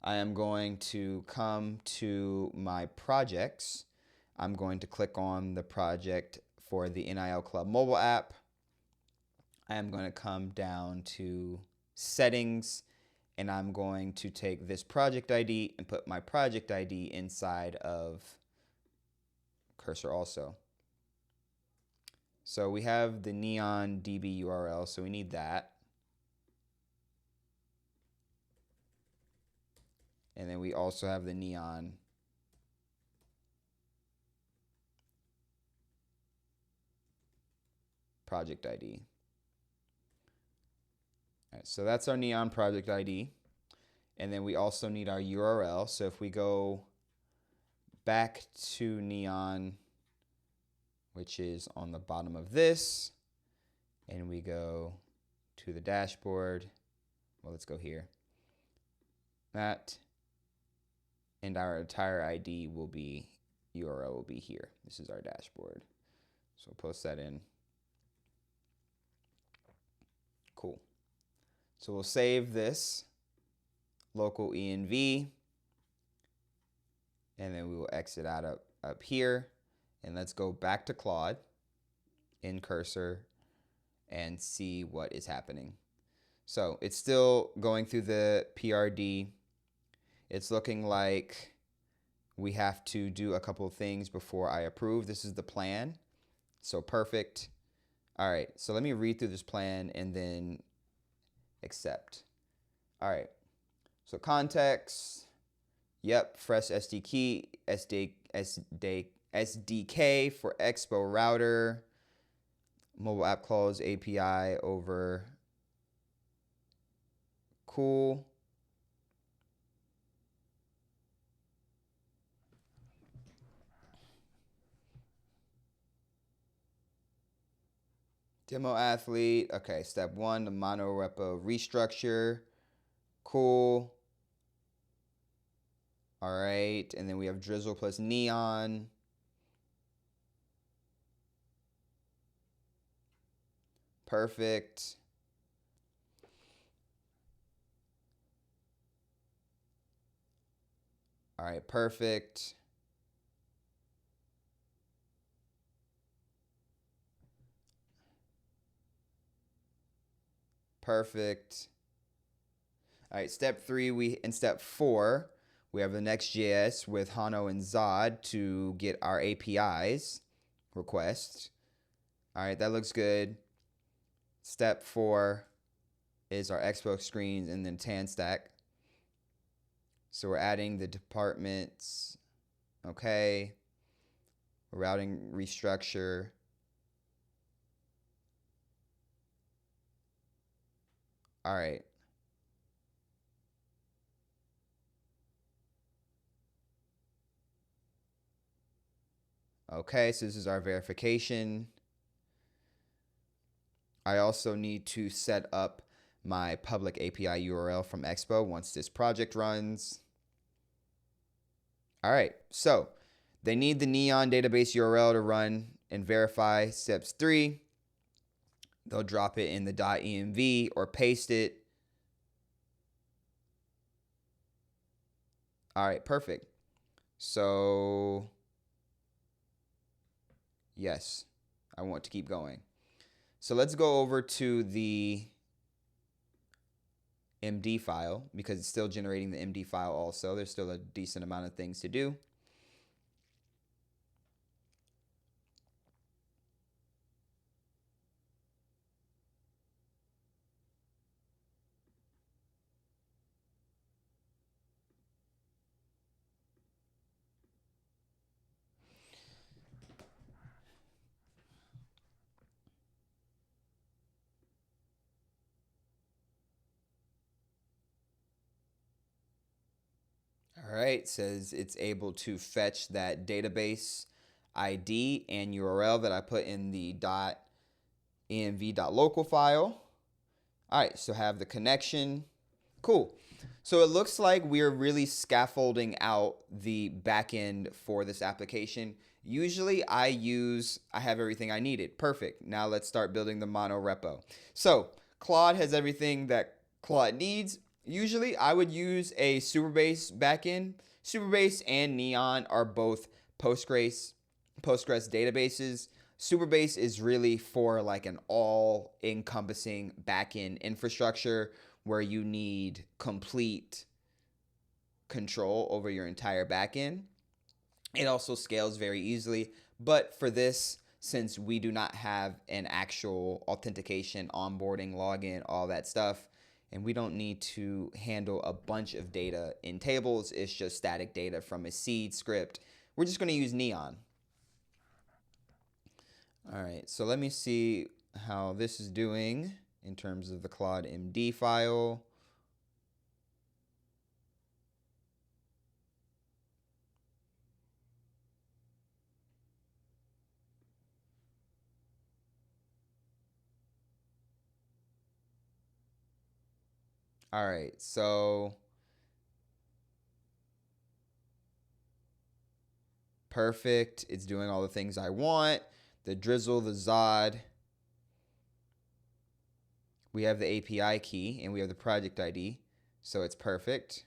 I am going to come to my projects. I'm going to click on the project for the NIL Club mobile app. I am going to come down to settings, and I'm going to take this project ID and put my project ID inside of Cursor also. So we have the Neon DB URL, so we need that. And then we also have the Neon project ID. All right, so that's our Neon project ID. And then we also need our URL. So if we go back to Neon, which is on the bottom of this, and we go to the dashboard, well, let's go here. That, and our entire ID will be, URL will be here. This is our dashboard. So we'll post that in. Cool. So we'll save this local env, and then we will exit out up here, and let's go back to Claude in cursor and see what is happening. So it's still going through the PRD. It's looking like we have to do a couple of things before I approve. This is the plan. So perfect. All right, so let me read through this plan and then accept. All right, so context, yep, fresh SDK for Expo router, mobile app calls API over, cool. Demo athlete, okay, step 1, the mono repo restructure, cool. All right, and then we have Drizzle plus Neon. Perfect. All right, perfect. Perfect. All right, step 3, in step 4, we have the Next.js with Hono and Zod to get our APIs requests. All right, that looks good. Step 4 is our Expo screens and then TanStack. So we're adding the departments. Okay. Routing restructure. All right. Okay, so this is our verification. I also need to set up my public API URL from Expo once this project runs. All right, so they need the Neon database URL to run and verify. Steps 3, they'll drop it in the .env or paste it. All right, perfect. So yes, I want to keep going. So let's go over to the MD file because it's still generating the MD file also. There's still a decent amount of things to do. All right, says it's able to fetch that database ID and URL that I put in the .env.local file. All right, so have the connection. Cool. So it looks like we're really scaffolding out the backend for this application. Usually I have everything I needed. Perfect. Now let's start building the mono repo. So Claude has everything that Claude needs. Usually I would use a Superbase backend. Superbase and Neon are both Postgres databases. Superbase is really for like an all-encompassing backend infrastructure where you need complete control over your entire backend. It also scales very easily, but for this, since we do not have an actual authentication, onboarding, login, all that stuff, and we don't need to handle a bunch of data in tables, it's just static data from a seed script. We're just going to use Neon. All right, so let me see how this is doing in terms of the Claude.md file. All right, so perfect. It's doing all the things I want. The drizzle, the Zod. We have the API key and we have the project ID, so it's perfect.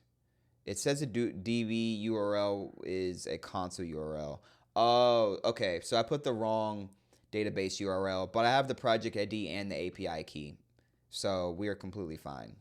It says a DB URL is a console URL. Oh, okay. So I put the wrong database URL, but I have the project ID and the API key, so we are completely fine.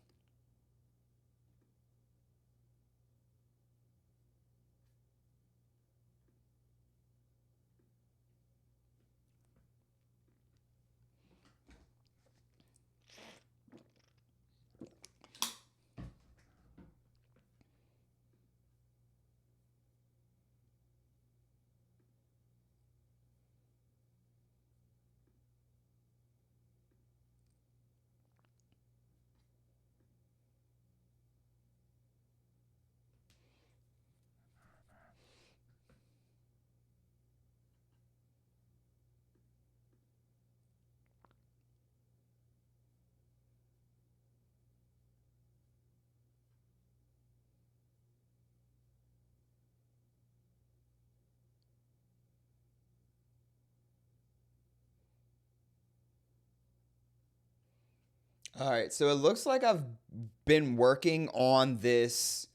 All right, so it looks like I've been working on this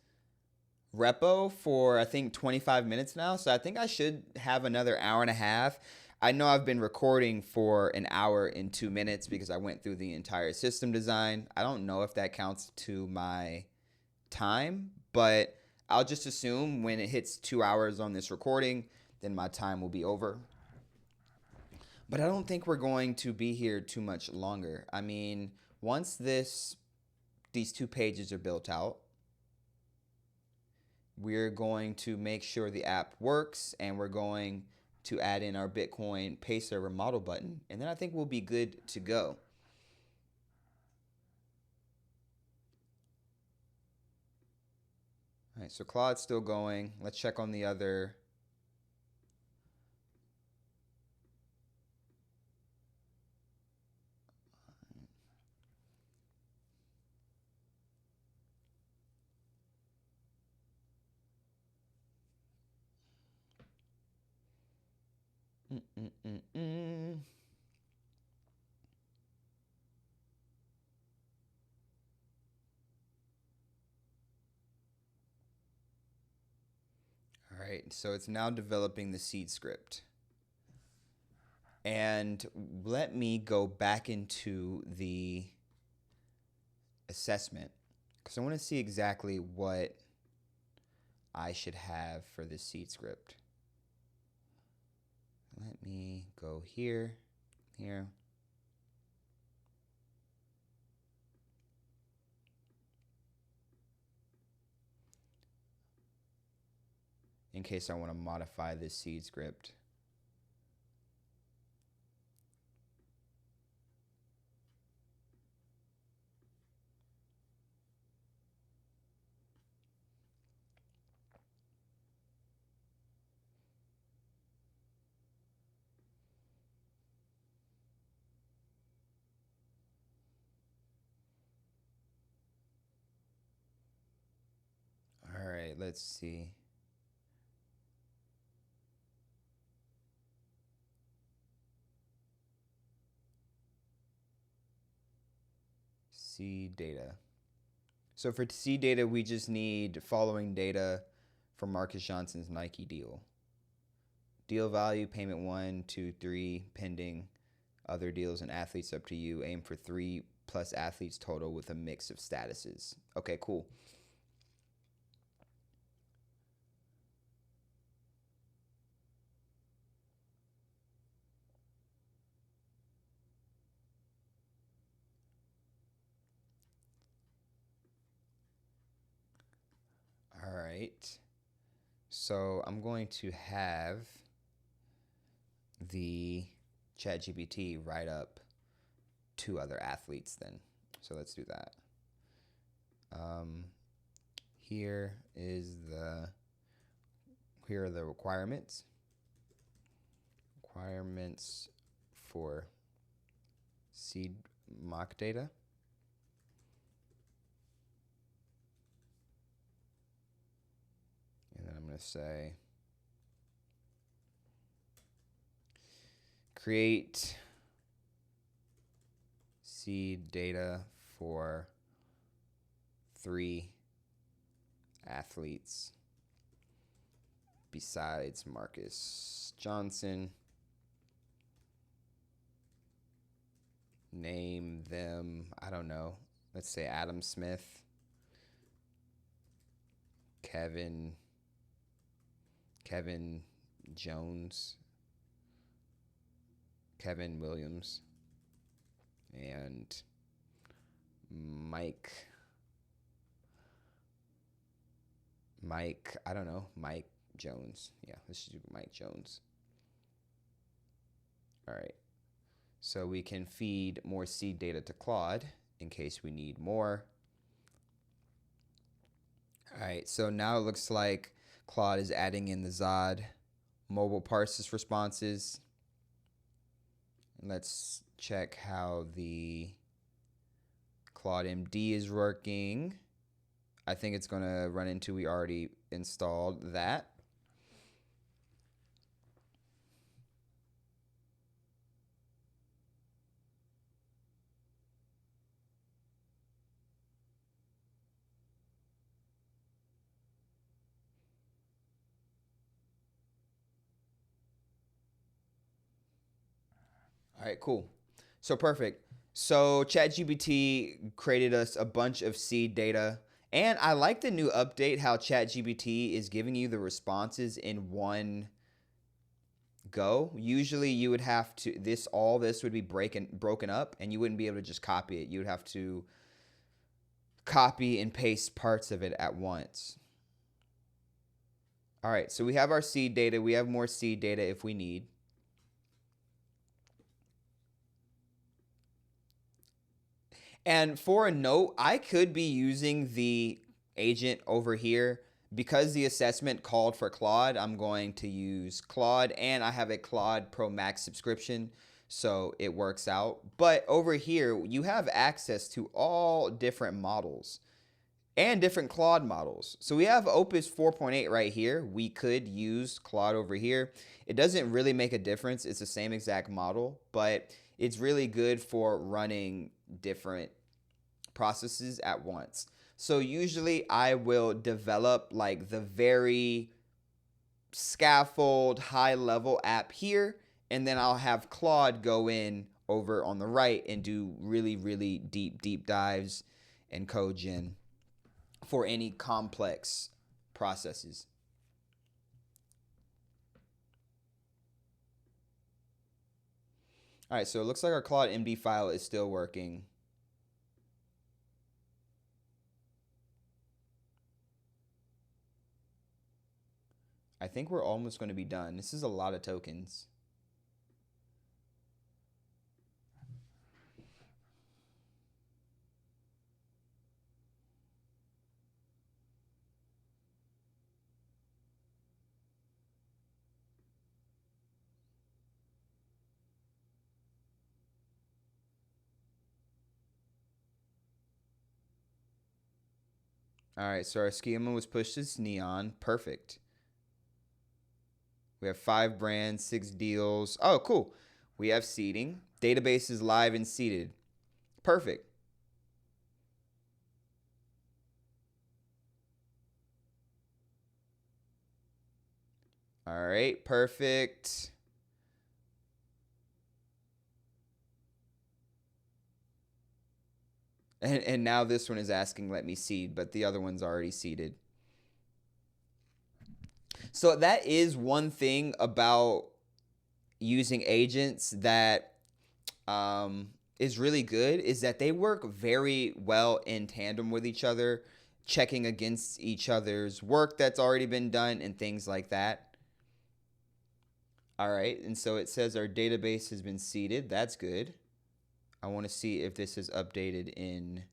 repo for I think 25 minutes now, so I think I should have another hour and a half. I know I've been recording for an hour and 2 minutes because I went through the entire system design. I don't know if that counts to my time, but I'll just assume when it hits 2 hours on this recording, then my time will be over. But I don't think we're going to be here too much longer. I mean, once these 2 pages are built out, we're going to make sure the app works, and we're going to add in our Bitcoin pay server model button, and then I think we'll be good to go. All right, so Claude's still going. Let's check on the other. All right, so it's now developing the seed script. And let me go back into the assessment because I want to see exactly what I should have for this seed script. Let me go here. In case I want to modify this seed script. All right, let's see. Seed data. So for seed data, we just need following data from Marcus Johnson's Nike deal. Deal value, payment 1, 2, 3, pending. Other deals and athletes up to you. Aim for 3+ athletes total with a mix of statuses. Okay, cool. All right. So I'm going to have the ChatGPT write up 2 other athletes then. So let's do that. Here are the requirements. Requirements for seed mock data. Let's say create seed data for 3 athletes besides Marcus Johnson. Name them, I don't know. Let's say Adam Smith, Kevin Jones, Kevin Williams, and Mike, I don't know, Mike Jones. Yeah, let's do Mike Jones. All right. So we can feed more seed data to Claude in case we need more. All right, so now it looks like Claude is adding in the Zod mobile parses responses. Let's check how the Claude.md is working. I think it's going to run into, we already installed that. All right, cool. So perfect. So ChatGPT created us a bunch of seed data. And I like the new update, how ChatGPT is giving you the responses in one go. Usually you would have to, all this would be broken up and you wouldn't be able to just copy it. You would have to copy and paste parts of it at once. All right, so we have our seed data. We have more seed data if we need. And for a note, I could be using the agent over here. Because the assessment called for Claude, I'm going to use Claude, and I have a Claude Pro Max subscription, so it works out. But over here, you have access to all different models and different Claude models. So we have Opus 4.8 right here. We could use Claude over here. It doesn't really make a difference. It's the same exact model, but it's really good for running different processes at once. So usually I will develop like the very scaffold high level app here, and then I'll have Claude go in over on the right and do really, really deep dives and code gen for any complex processes. All right, so it looks like our Claude.md file is still working. I think we're almost going to be done. This is a lot of tokens. All right, so our schema was pushed to Neon. Perfect. We have 5 brands, 6 deals. Oh, cool. We have seeding. Database is live and seeded. Perfect. All right, perfect. And now this one is asking let me seed, but the other one's already seeded. So that is one thing about using agents that is really good, is that they work very well in tandem with each other, checking against each other's work that's already been done and things like that. All right, and so it says our database has been seeded. That's good. I want to see if this is updated in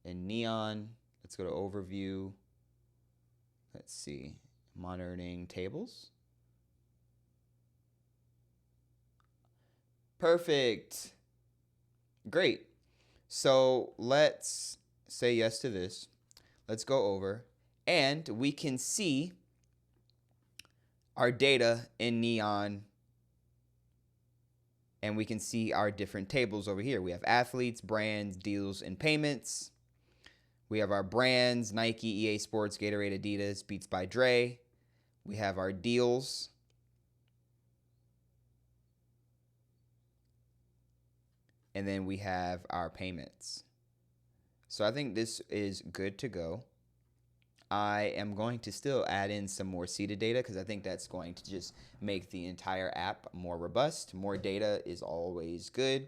Neon. Let's go to overview. Let's see, monitoring tables. Perfect. Great. So let's say yes to this. let's go over, and we can see our data in Neon, and we can see our different tables over here. We have athletes, brands, deals, and payments. We have our brands, Nike, EA Sports, Gatorade, Adidas, Beats by Dre. We have our deals. And then we have our payments. So I think this is good to go. I am going to still add in some more seeded data because I think that's going to just make the entire app more robust. More data is always good.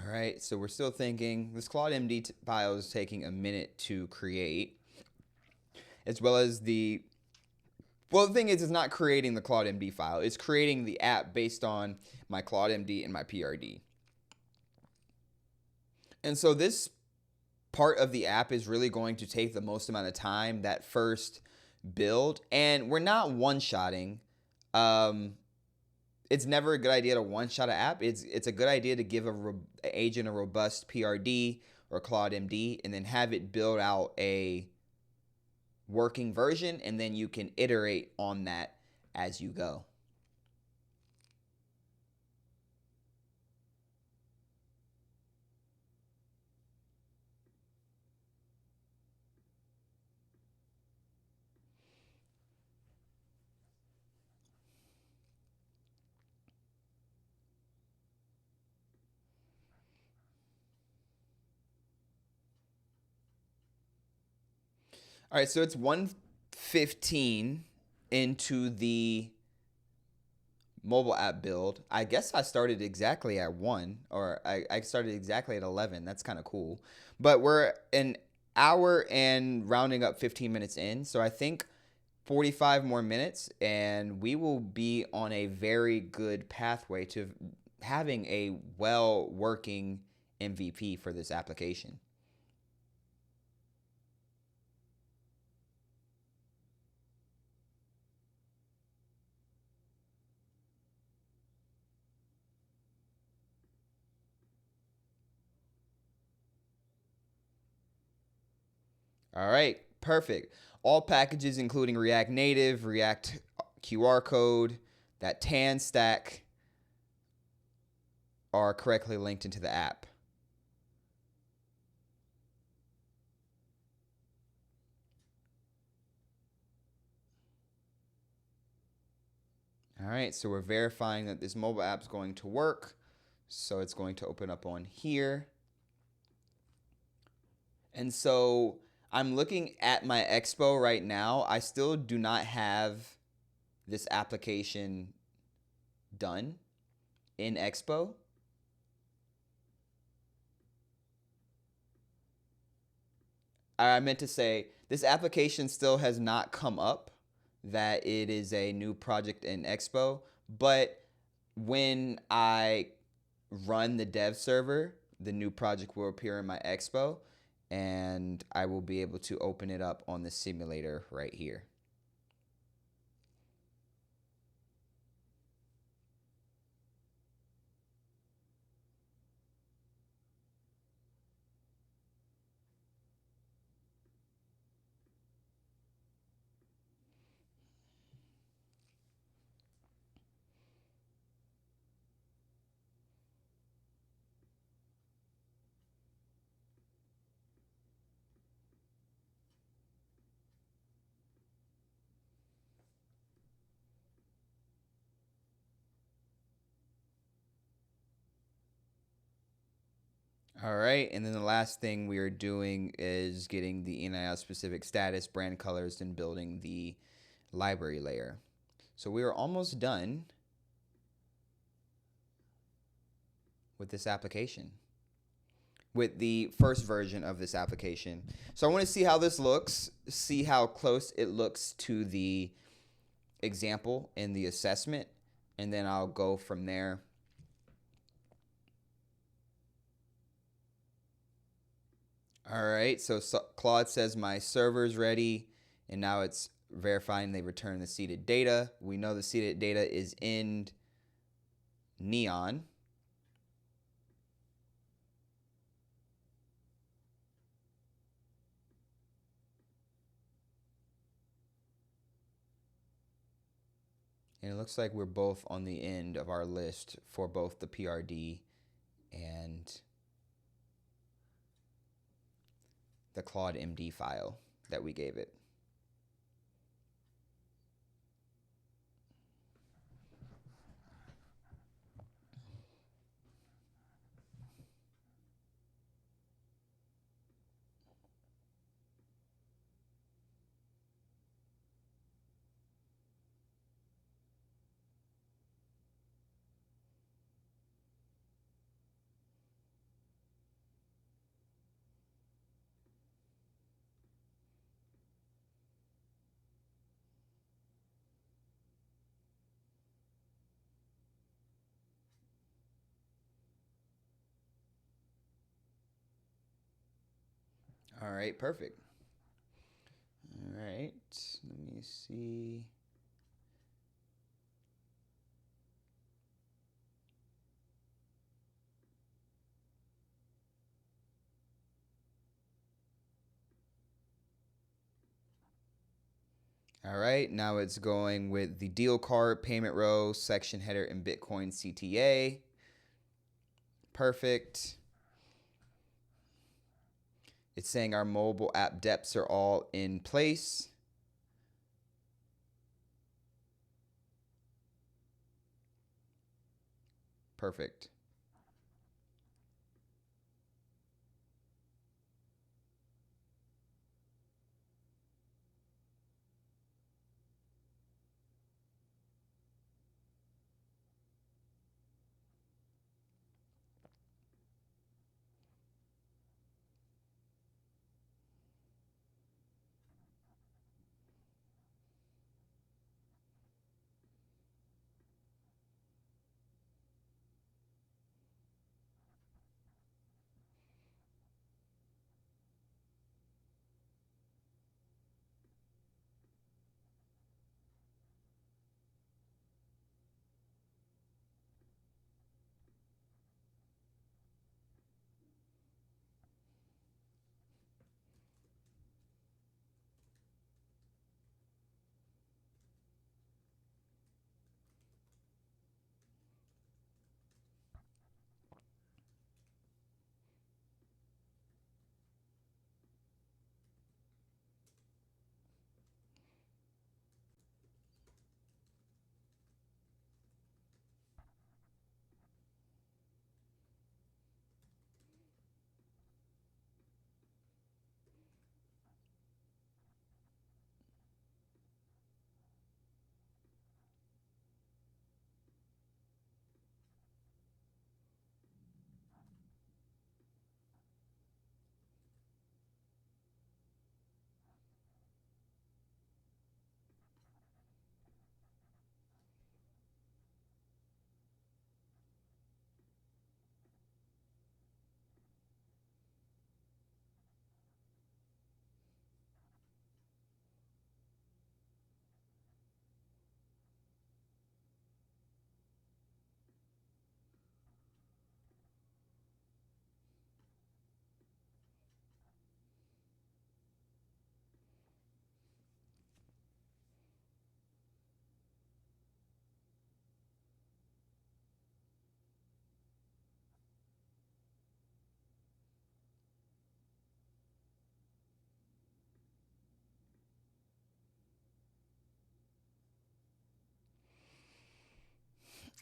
All right, so we're still thinking. This Claude.md file is taking a minute to create, as well as the thing is, it's not creating the Claude.md file. It's creating the app based on my Claude.md and my PRD. And so this part of the app is really going to take the most amount of time, that first build. And we're not one-shotting. It's never a good idea to one-shot an app. It's a good idea to give an agent a robust PRD or Claude.md and then have it build out a working version, and then you can iterate on that as you go. All right, so it's 1:15 into the mobile app build. I guess I started exactly at 1, or I started exactly at 11. That's kind of cool. But we're an hour and rounding up 15 minutes in. So I think 45 more minutes and we will be on a very good pathway to having a well working MVP for this application. All right, perfect. All packages, including React Native, React QR code, that TanStack, are correctly linked into the app. All right, so we're verifying that this mobile app is going to work. So it's going to open up on here. And so I'm looking at my Expo right now. I still do not have this application done in Expo. I meant to say this application still has not come up that it is a new project in Expo, but when I run the dev server, the new project will appear in my Expo and I will be able to open it up on the simulator right here. All right, and then the last thing we are doing is getting the NIL specific status, brand colors, and building the library layer. So we are almost done with this application, with the first version of this application. So I want to see how this looks, see how close it looks to the example in the assessment, and then I'll go from there. All right, so Claude says my server's ready, and now it's verifying they return the seeded data. We know the seeded data is in Neon. And it looks like we're both on the end of our list for both the PRD and the Claude.md file that we gave it. All right, perfect. All right, let me see. All right, now it's going with the deal card, payment row, section header, and Bitcoin CTA. Perfect. It's saying our mobile app depths are all in place. Perfect.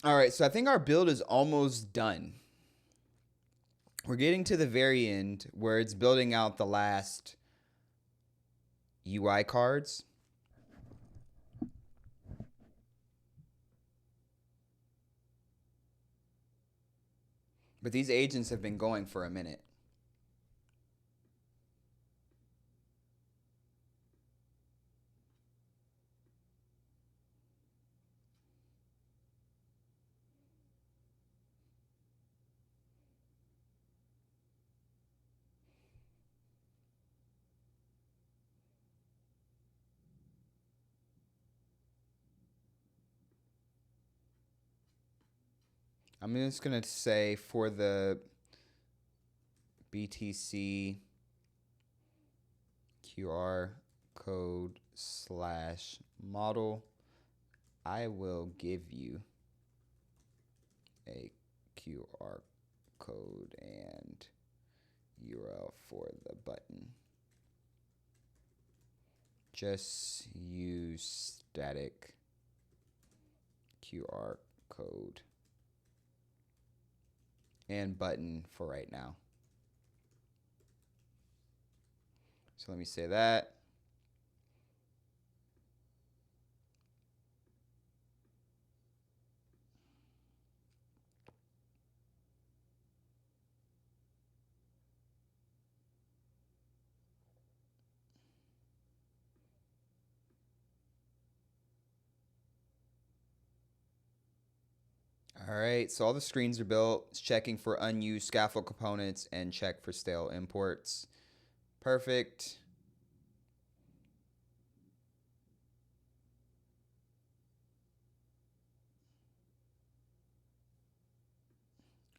All right, so I think our build is almost done. we're getting to the very end where it's building out the last UI cards. But these agents have been going for a minute. I'm just going to say for the BTC QR code / model, I will give you a QR code and URL for the button. Just use static QR code and button for right now. So let me say that. All right, so all the screens are built. It's checking for unused scaffold components and check for stale imports. Perfect.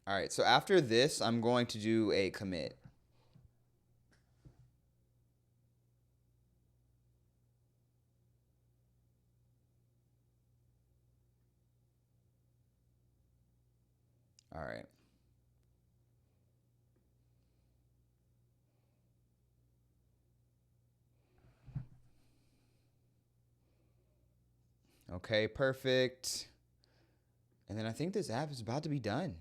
All right, so after this, I'm going to do a commit. All right. Okay, perfect. And then I think this app is about to be done.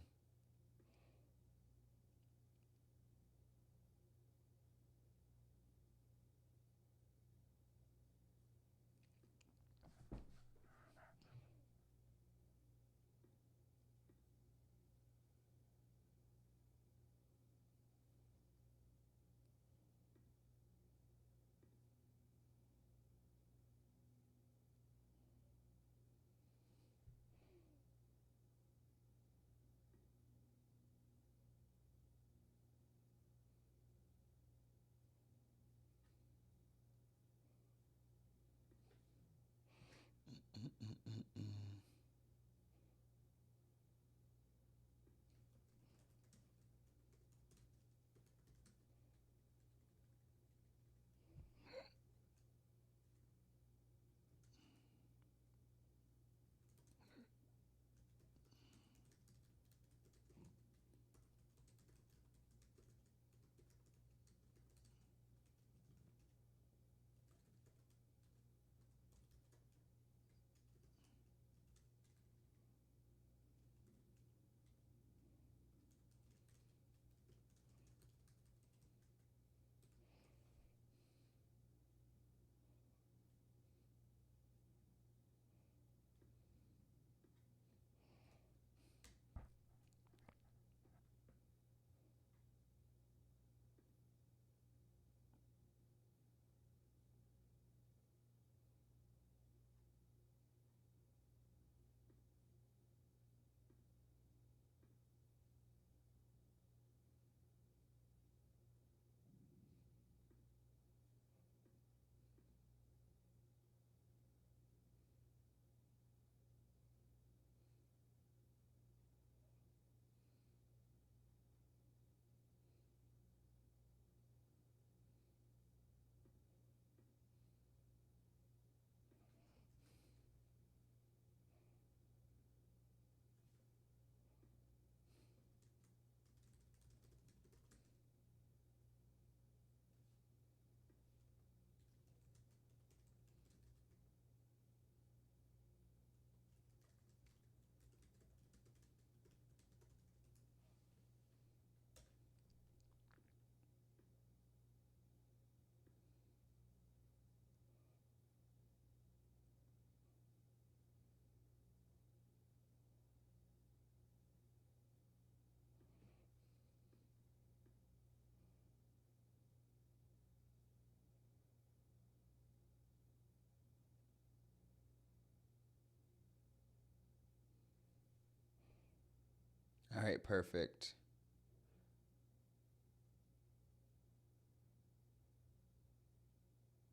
All right, perfect.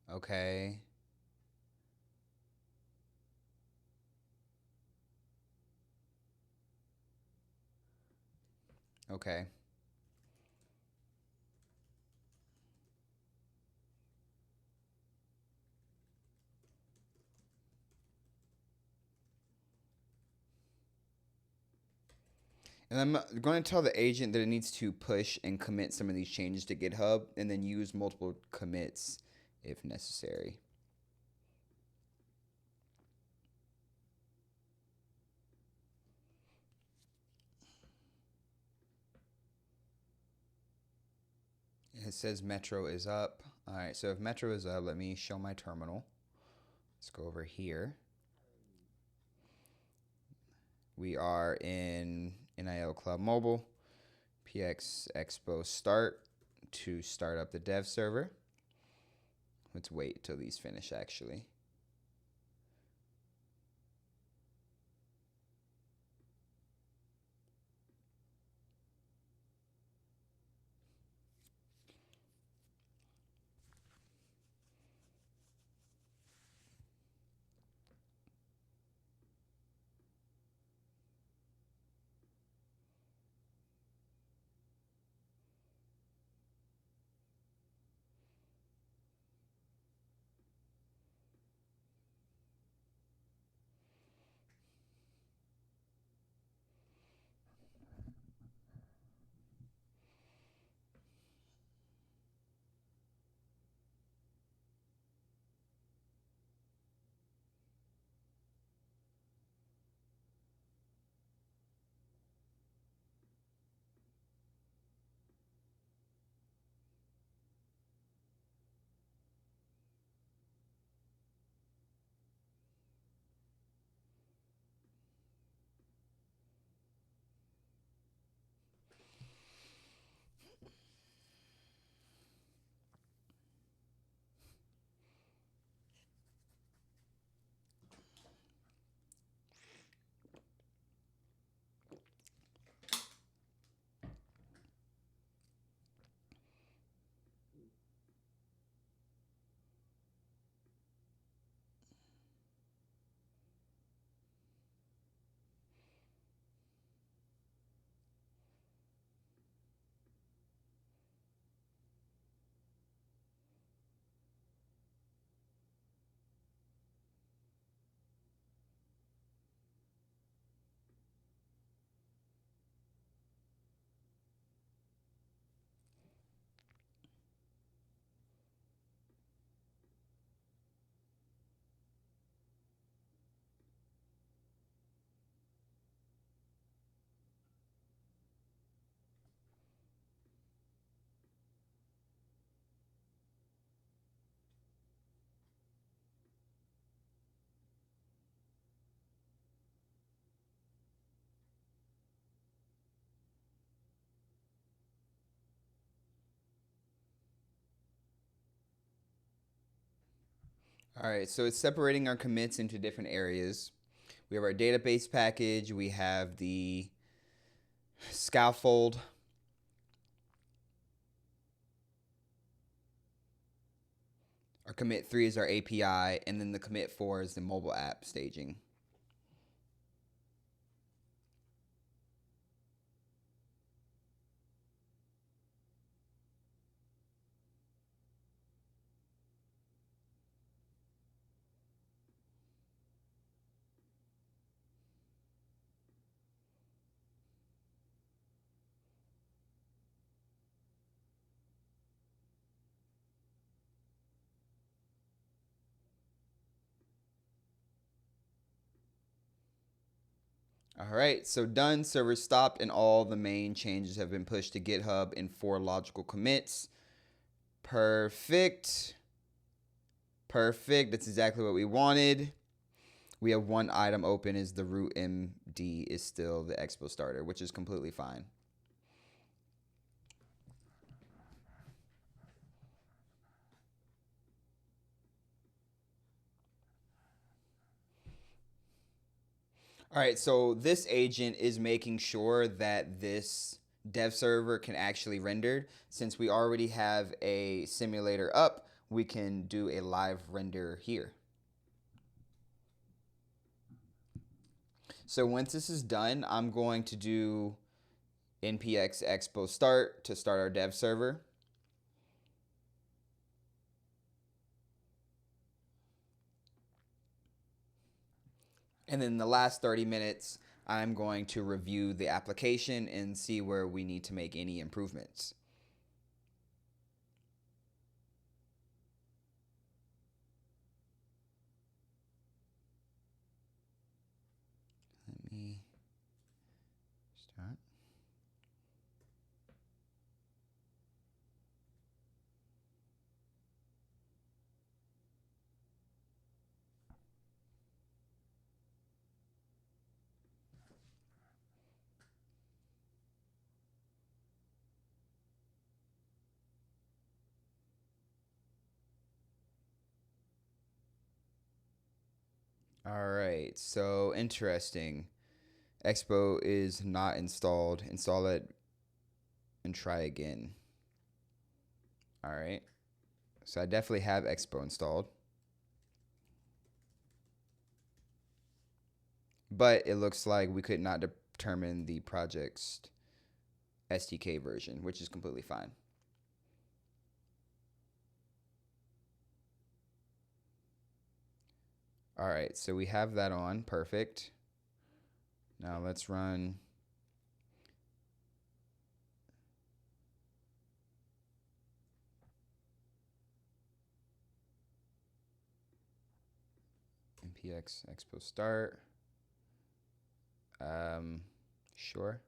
Okay. Okay. And I'm going to tell the agent that it needs to push and commit some of these changes to GitHub and then use multiple commits if necessary. It says Metro is up. All right, so if Metro is up, let me show my terminal. Let's go over here. We are in NIL Club Mobile, PX Expo start to start up the dev server. Let's wait till these finish actually. All right, so it's separating our commits into different areas. We have our database package, we have the scaffold, our commit 3 is our API, and then the commit 4 is the mobile app staging. All right, so done, server stopped, and all the main changes have been pushed to GitHub in 4 logical commits. Perfect. Perfect, that's exactly what we wanted. We have one item open is the root MD is still the Expo starter, which is completely fine. All right, so this agent is making sure that this dev server can actually render. Since we already have a simulator up, we can do a live render here. So once this is done, I'm going to do npx expo start to start our dev server. And then the last 30 minutes, I'm going to review the application and see where we need to make any improvements. Let me start. All right, so interesting. Expo is not installed. Install it and try again. All right, so I definitely have Expo installed. But it looks like we could not determine the project's SDK version, which is completely fine. All right, so we have that on, perfect. Now let's run npx expo start. Sure.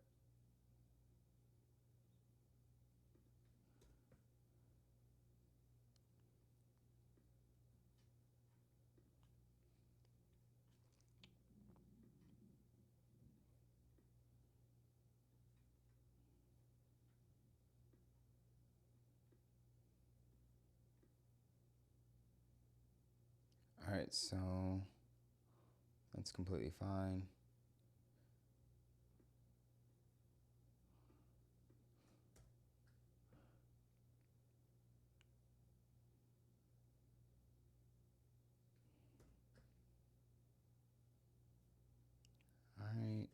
All right, so that's completely fine. All right.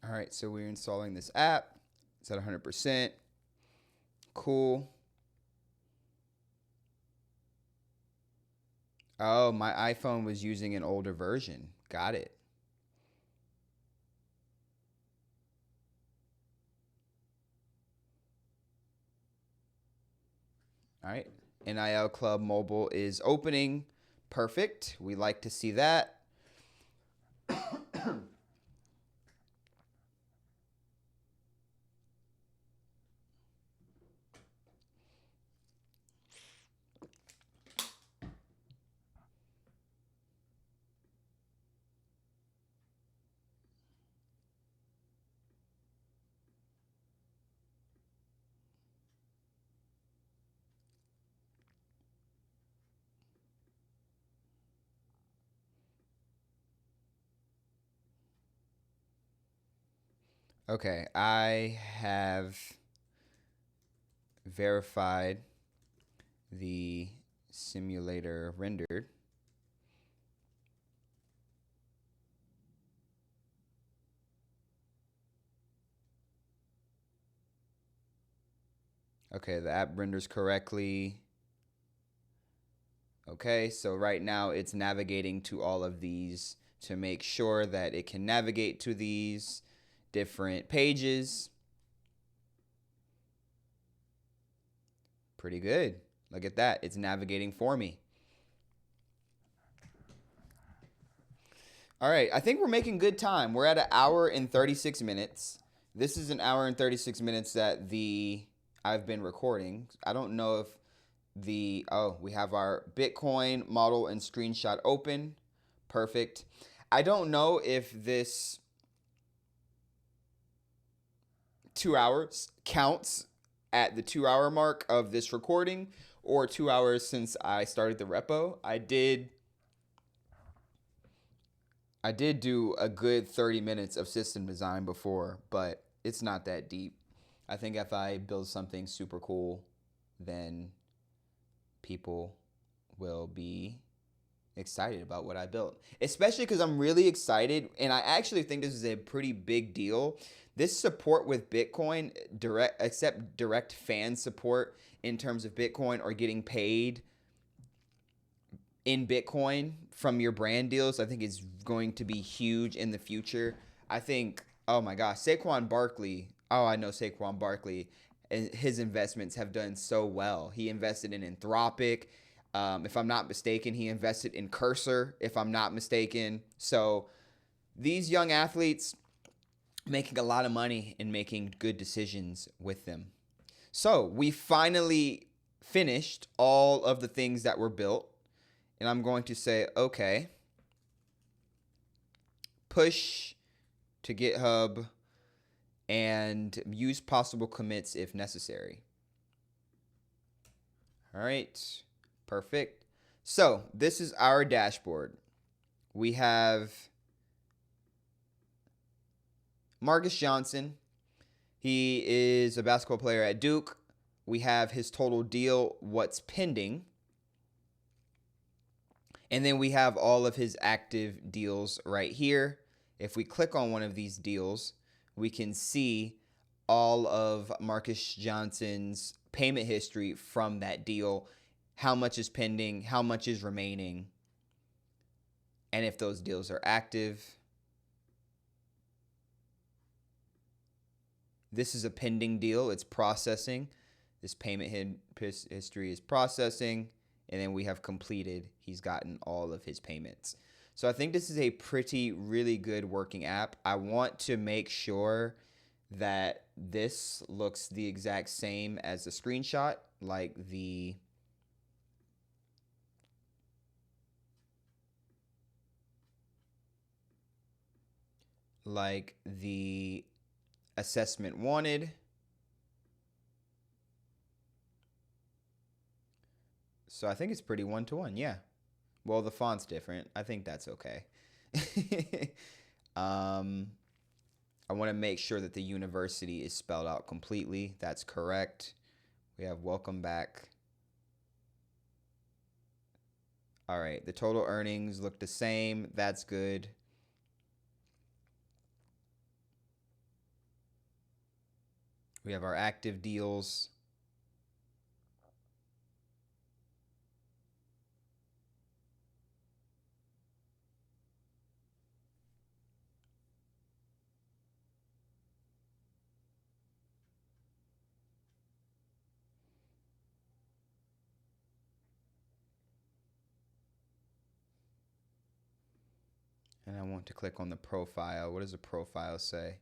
All right, so we're installing this app. It's at 100%. Cool. Oh, my iPhone was using an older version. Got it. All right. NIL Club Mobile is opening. Perfect. We like to see that. Okay, I have verified the simulator rendered. Okay, the app renders correctly. Okay, so right now it's navigating to all of these to make sure that it can navigate to these different pages. Pretty good. Look at that. It's navigating for me. All right, I think we're making good time. We're at an hour and 36 minutes. This is an hour and 36 minutes that I've been recording. I don't know if we have our Bitcoin model and screenshot open. Perfect. I don't know if this 2 hours counts at the 2 hour mark of this recording or 2 hours since I started the repo. I did do a good 30 minutes of system design before, but it's not that deep. I think if I build something super cool, then people will be excited about what I built. Especially because I'm really excited, and I actually think this is a pretty big deal. This support with Bitcoin, direct fan support in terms of Bitcoin or getting paid in Bitcoin from your brand deals, I think is going to be huge in the future. I think, oh my gosh, Saquon Barkley. Oh, I know Saquon Barkley. His investments have done so well. He invested in Anthropic. If I'm not mistaken, he invested in Cursor, if I'm not mistaken. So these young athletes making a lot of money and making good decisions with them. So we finally finished all of the things that were built. And I'm going to say, okay, push to GitHub and use possible commits if necessary. All right, perfect. So this is our dashboard. We have Marcus Johnson. He is a basketball player at Duke. We have his total deal, what's pending. And then we have all of his active deals right here. If we click on one of these deals, we can see all of Marcus Johnson's payment history from that deal, how much is pending, how much is remaining, and if those deals are active. This is a pending deal. It's processing. This payment history is processing. And then we have completed. He's gotten all of his payments. So I think this is a really good working app. I want to make sure that this looks the exact same as the screenshot, like the assessment wanted. So I think it's pretty one-to-one, yeah. Well, the font's different. I think that's okay. I want to make sure that the university is spelled out completely. That's correct. We have welcome back. All right, the total earnings look the same. That's good. We have our active deals. And I want to click on the profile. What does the profile say?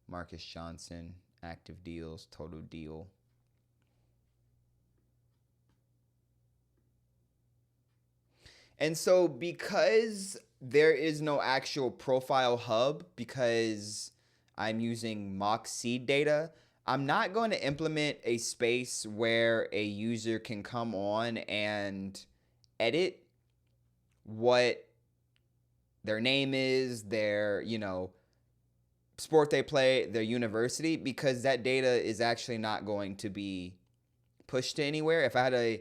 Marcus Johnson, active deals, total deal. And so because there is no actual profile hub, because I'm using mock seed data, I'm not going to implement a space where a user can come on and edit what their name is, their, sport they play, their university, because that data is actually not going to be pushed to anywhere. If I had a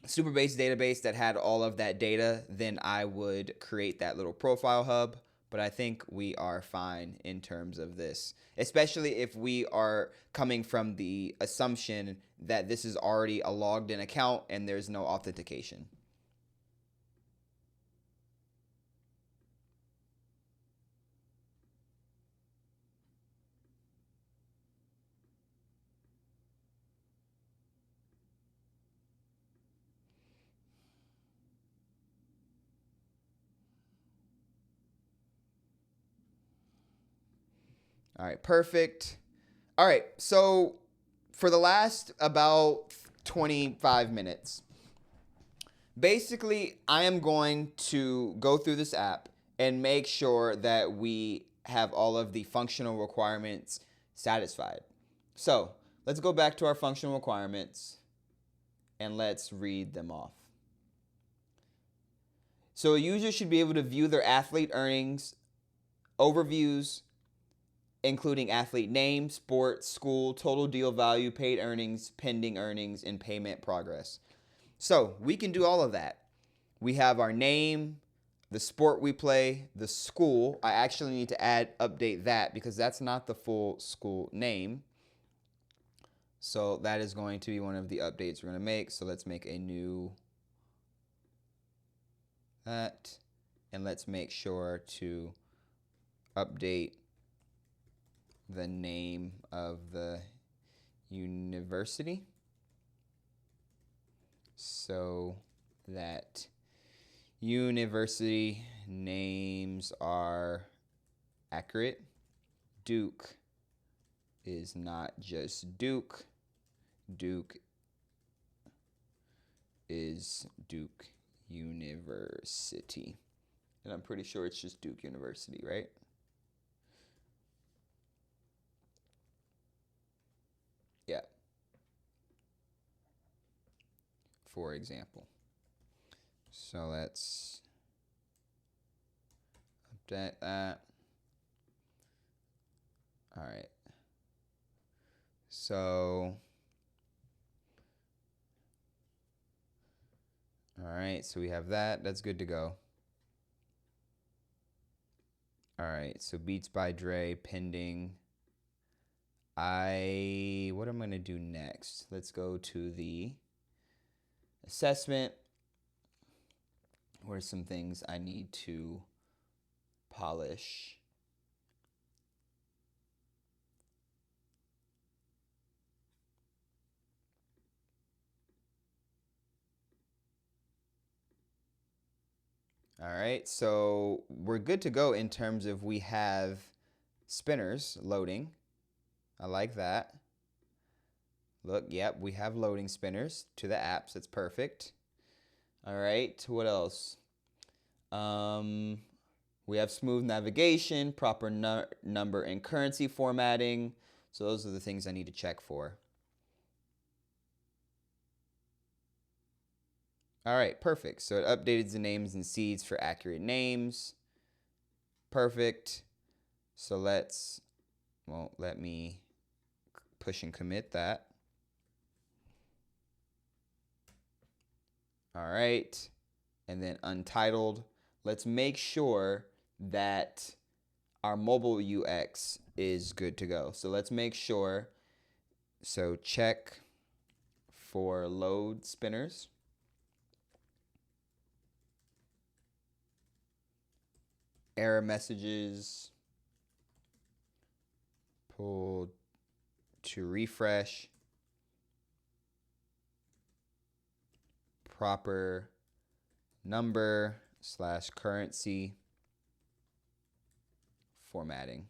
Superbase database that had all of that data, then I would create that little profile hub. But I think we are fine in terms of this, especially if we are coming from the assumption that this is already a logged in account and there's no authentication. All right, perfect. All right, so for the last about 25 minutes, basically, I am going to go through this app and make sure that we have all of the functional requirements satisfied. So let's go back to our functional requirements and let's read them off. So a user should be able to view their athlete earnings, overviews, including athlete name, sport, school, total deal value, paid earnings, pending earnings, and payment progress. So we can do all of that. We have our name, the sport we play, the school. I actually need to update that because that's not the full school name. So that is going to be one of the updates we're going to make. So let's make a new that, and let's make sure to update the name of the university so that university names are accurate. Duke is not just Duke. Duke is Duke University. And I'm pretty sure it's just Duke University, right? Yeah. For example. So let's update that. All right. So, all right, so we have that. That's good to go. All right, so Beats by Dre pending. What am I going to do next? Let's go to the assessment. What are some things I need to polish? All right, so we're good to go in terms of we have spinners loading. I like that. Look, yep, we have loading spinners to the apps. That's perfect. All right, what else? We have smooth navigation, proper number and currency formatting. So those are the things I need to check for. All right, perfect. So it updated the names and seeds for accurate names. Perfect. So let me push and commit that. All right. And then untitled. Let's make sure that our mobile UX is good to go. So let's make sure. So check for load spinners. Error messages. Pull to refresh. Proper number / currency formatting.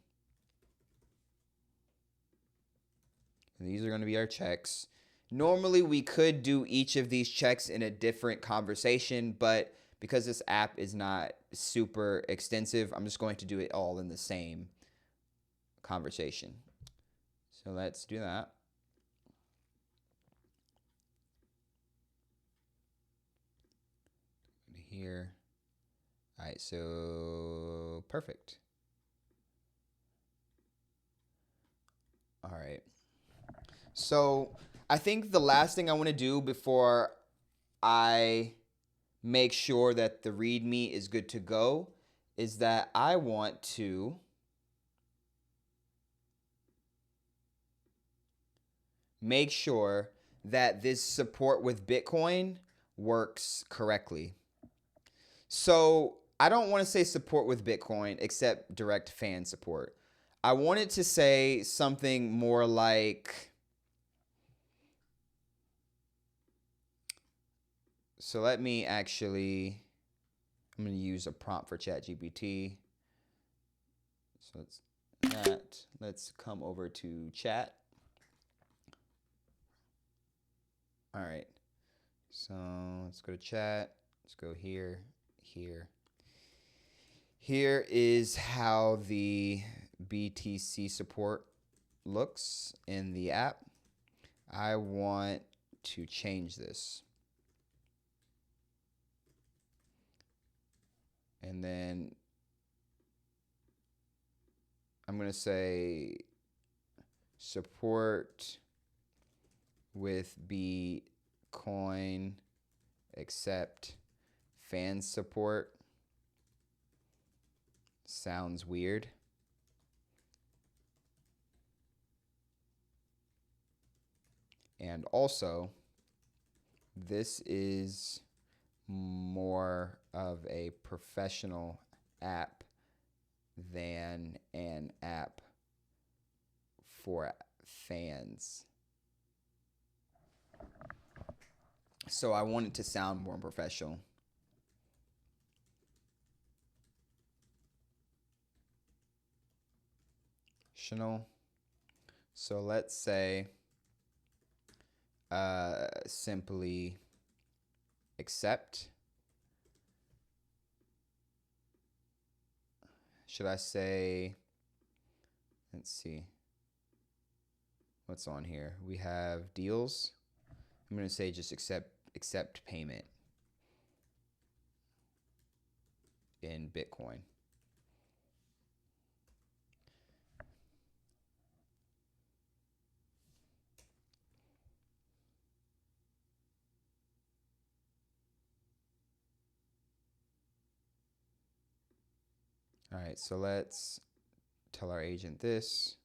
And these are going to be our checks. Normally, we could do each of these checks in a different conversation, but because this app is not super extensive, I'm just going to do it all in the same conversation. So let's do that. Here. All right, so perfect. All right. So I think the last thing I want to do before I make sure that the README is good to go is that I want to make sure that this support with Bitcoin works correctly. So I don't want to say support with Bitcoin except direct fan support. I wanted to say something more like, so let me actually, I'm going to use a prompt for ChatGPT. So let's that. Let's come over to chat. All right. So let's go to chat. Let's go here, here. Here is how the BTC support looks in the app. I want to change this. And then I'm going to say support with Bitcoin except fan support. Sounds weird. And also, this is more of a professional app than an app for fans. So I want it to sound more professional. So let's say simply accept. Should I say, let's see, what's on here? We have deals. I'm going to say just accept payment in Bitcoin. All right, so let's tell our agent this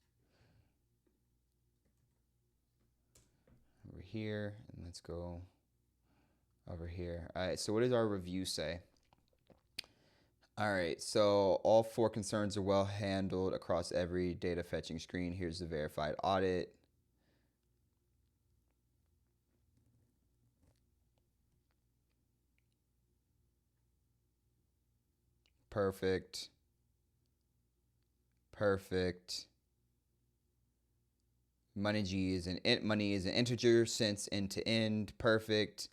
over here, and let's go over here. All right, so what does our review say? All right, so all 4 concerns are well handled across every data fetching screen. Here's the verified audit. Perfect. Perfect. Money is an integer since end to end. Perfect.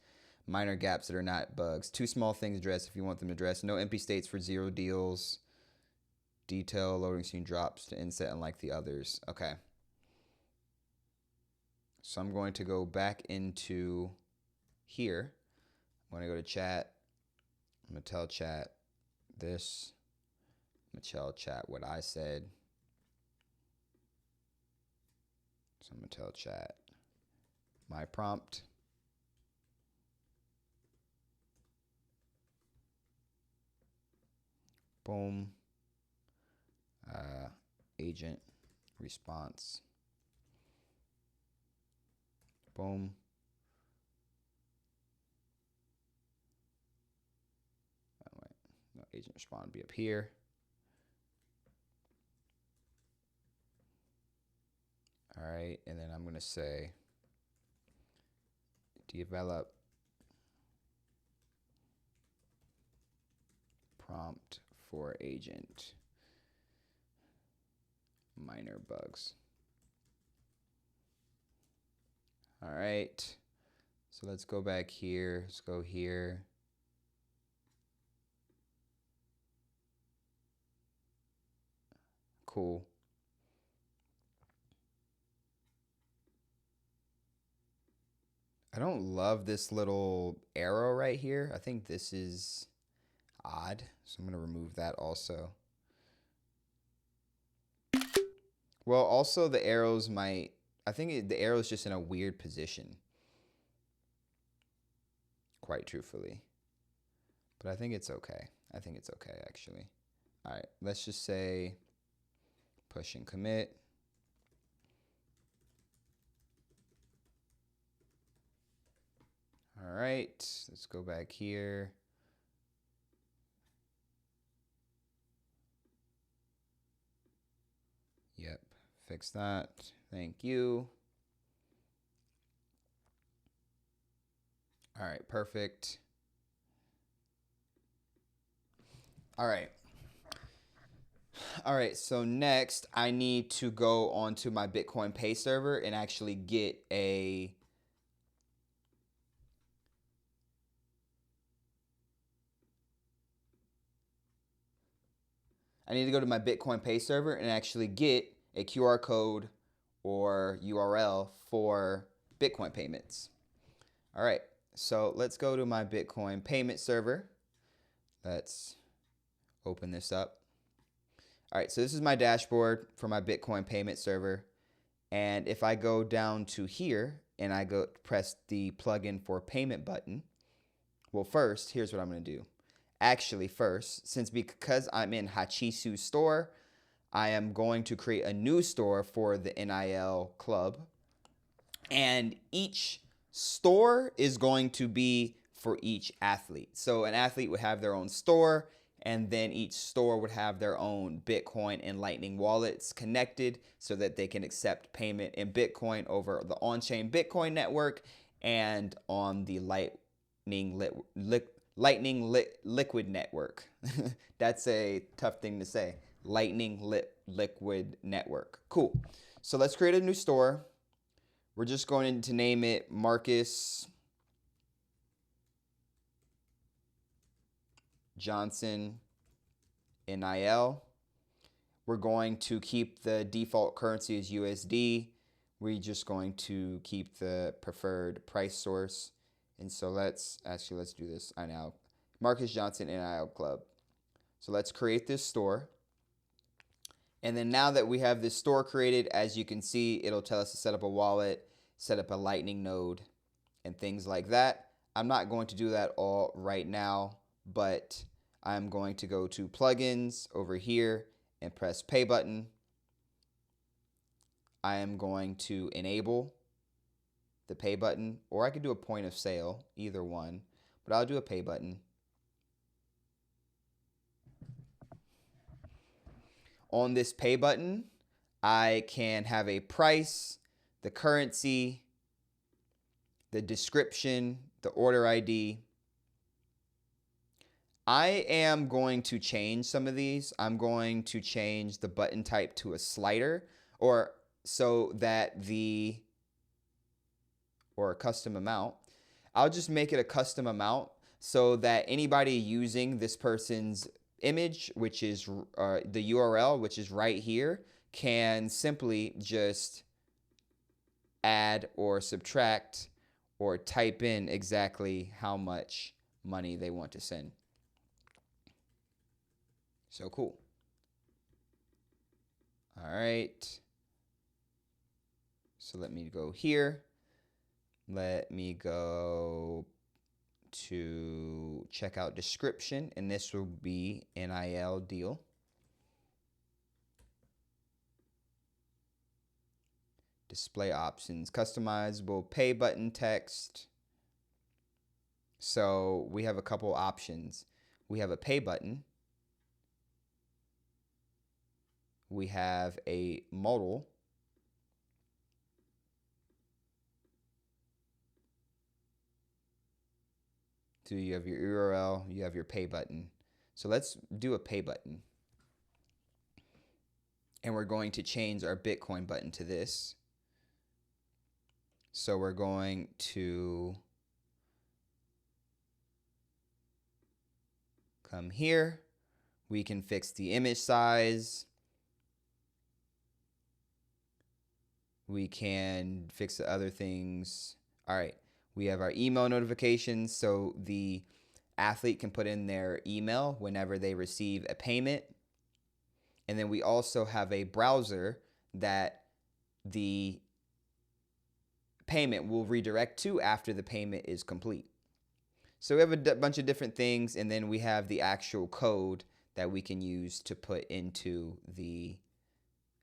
Minor gaps that are not bugs. 2 small things addressed if you want them addressed. No empty states for 0 deals. Detail loading screen drops to inset unlike the others. Okay. So I'm going to go back into here. I'm going to go to chat. I'm going to tell chat this. I'm going to tell chat what I said. So I'm going to tell chat my prompt. Boom. Agent response. Boom. Oh, wait. No, agent respond be up here. All right, and then I'm going to say develop prompt for agent minor bugs. All right, so let's go back here. Let's go here. Cool. I don't love this little arrow right here. I think this is odd, so I'm going to remove that also. Well, also the arrows might, I think the arrow's just in a weird position, quite truthfully. But I think it's okay. I think it's okay, actually. All right, let's just say push and commit. All right, let's go back here. Yep, fix that. Thank you. All right, perfect. All right. All right, so next I need to go onto my Bitcoin Pay server and actually get a I need to go to my Bitcoin Pay server and actually get a QR code or URL for Bitcoin payments. All right, so let's go to my Bitcoin payment server. Let's open this up. All right, so this is my dashboard for my Bitcoin payment server. And if I go down to here and I go press the plugin for payment button, well, first, here's what I'm going to do. Actually, first, because I'm in Hachisu's store, I am going to create a new store for the NIL club. And each store is going to be for each athlete. So an athlete would have their own store, and then each store would have their own Bitcoin and Lightning wallets connected so that they can accept payment in Bitcoin over the on-chain Bitcoin network and on the Lightning Liquid network. That's a tough thing to say. Lightning Liquid network. Cool. So let's create a new store. We're just going to name it Marcus Johnson NIL. We're going to keep the default currency as USD. We're just going to keep the preferred price source. And so let's do this. I know. Marcus Johnson NIL Club. So let's create this store. And then now that we have this store created, as you can see, it'll tell us to set up a wallet, set up a Lightning node, and things like that. I'm not going to do that all right now, but I'm going to go to plugins over here and press pay button. I am going to enable the pay button, or I could do a point of sale, either one, but I'll do a pay button. On this pay button, I can have a price, the currency, the description, the order ID. I am going to change some of these. I'm going to change the button type to a slider, or a custom amount. I'll just make it a custom amount so that anybody using this person's image, which is the URL, which is right here, can simply just add or subtract or type in exactly how much money they want to send. So cool. All right. So let me go here. Let me go to checkout description, and this will be NIL deal. Display options, customizable pay button text. So we have a couple options. We have a pay button. We have a modal. So you have your URL, you have your pay button. So let's do a pay button. And we're going to change our Bitcoin button to this. So we're going to come here. We can fix the image size. We can fix the other things. All right. We have our email notifications, so the athlete can put in their email whenever they receive a payment. And then we also have a browser that the payment will redirect to after the payment is complete. So we have a bunch of different things, and then we have the actual code that we can use to put into the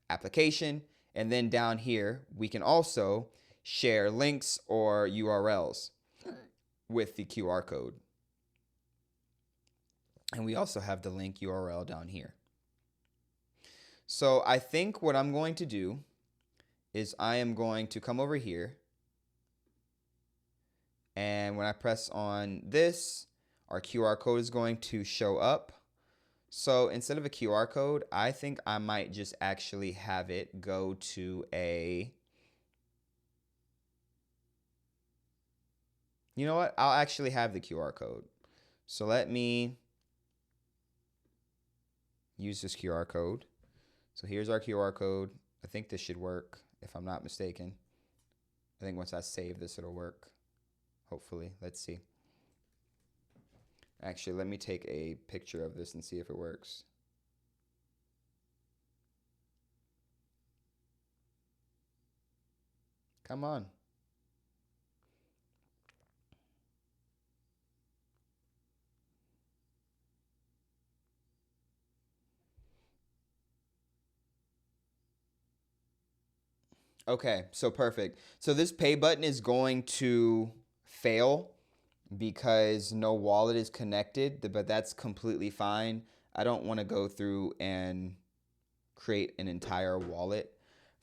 application. And then down here, we can also share links or URLs with the QR code. And we also have the link URL down here. So I think what I'm going to do is I am going to come over here. And when I press on this, our QR code is going to show up. So instead of a QR code, I think I might just actually have it go to a, you know what? I'll actually have the QR code. So let me use this QR code. So here's our QR code. I think this should work if I'm not mistaken. I think once I save this, it'll work. Hopefully, let's see. Actually, let me take a picture of this and see if it works. Come on. Okay, so perfect. So this pay button is going to fail because no wallet is connected, but that's completely fine. I don't want to go through and create an entire wallet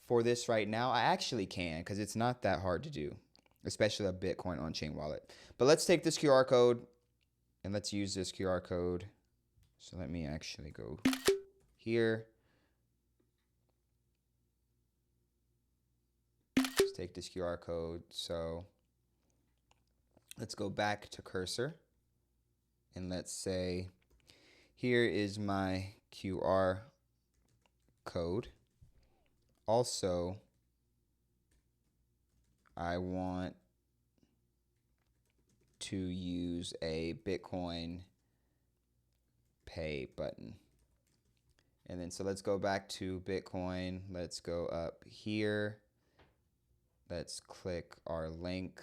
for this right now. I actually can because it's not that hard to do, especially a Bitcoin on-chain wallet. But let's take this QR code and let's use this QR code. So let me actually go here. Let's take this QR code. So let's go back to cursor and let's say, here is my QR code. Also, I want to use a Bitcoin pay button. And then so let's go back to Bitcoin. Let's go up here. Let's click our link,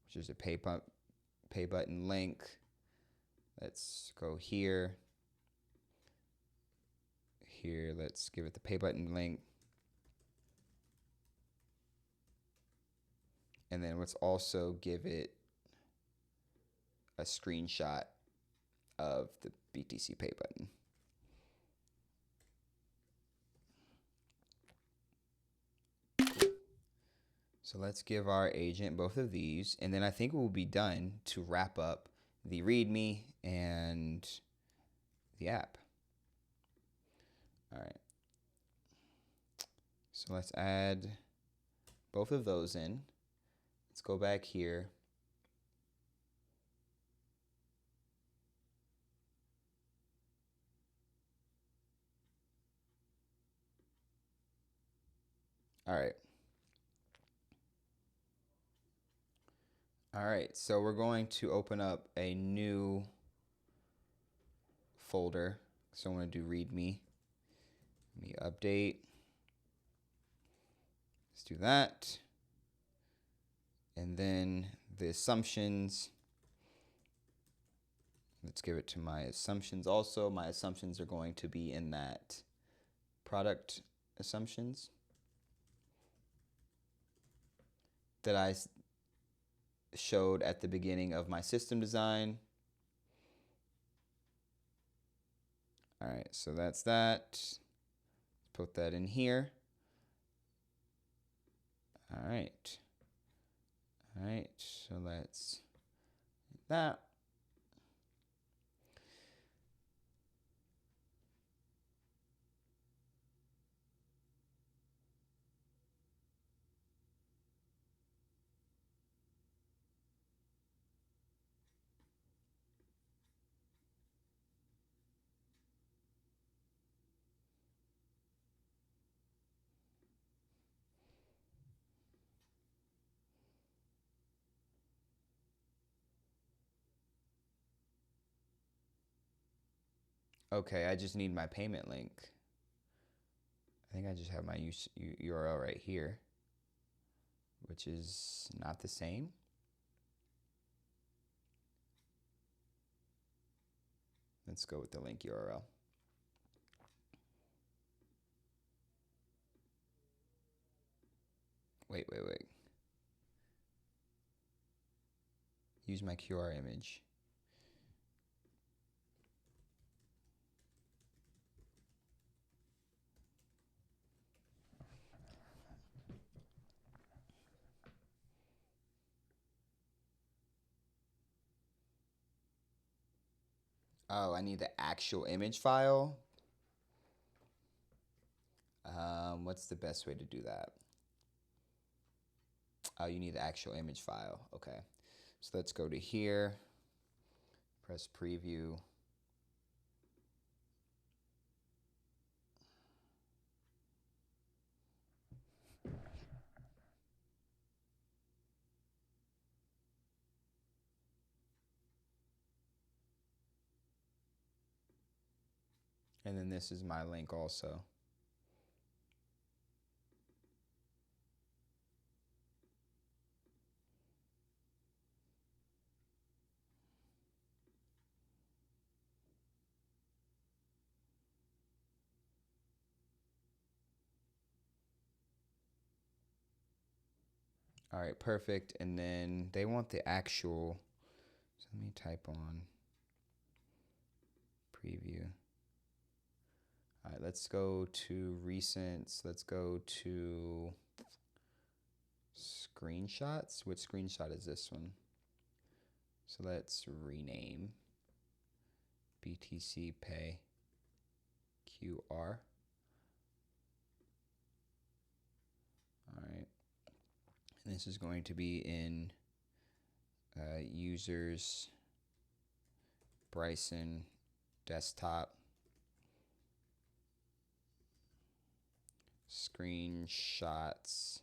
which is a pay button link. Let's go here. Here, let's give it the pay button link. And then let's also give it a screenshot of the BTC pay button. Cool. So let's give our agent both of these, and then I think we'll be done to wrap up the README and the app. All right. So let's add both of those in. Let's go back here. All right. All right, so we're going to open up a new folder. So I'm going to do README. Let me update. Let's do that. And then the assumptions. Let's give it to my assumptions also. My assumptions are going to be in that product assumptions that I showed at the beginning of my system design. All right, so that's that. Let's put that in here. All right. All right, so let's do that. Okay, I just need my payment link. I think I just have my URL right here, which is not the same. Let's go with the link URL. Wait. Use my QR image. Oh, I need the actual image file. What's the best way to do that? Oh, you need the actual image file. Okay. So let's go to here, press preview. And then this is my link also. All right, perfect. And then they want the actual, so let me type on preview. All right, let's go to recents. Let's go to screenshots. Which screenshot is this one? So let's rename BTC Pay QR. All right. And this is going to be in users, Bryson, desktop, screenshots,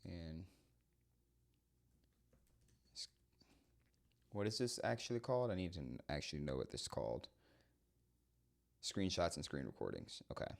and what is this actually called? I need to actually know what this is called. Screenshots and screen recordings. Okay.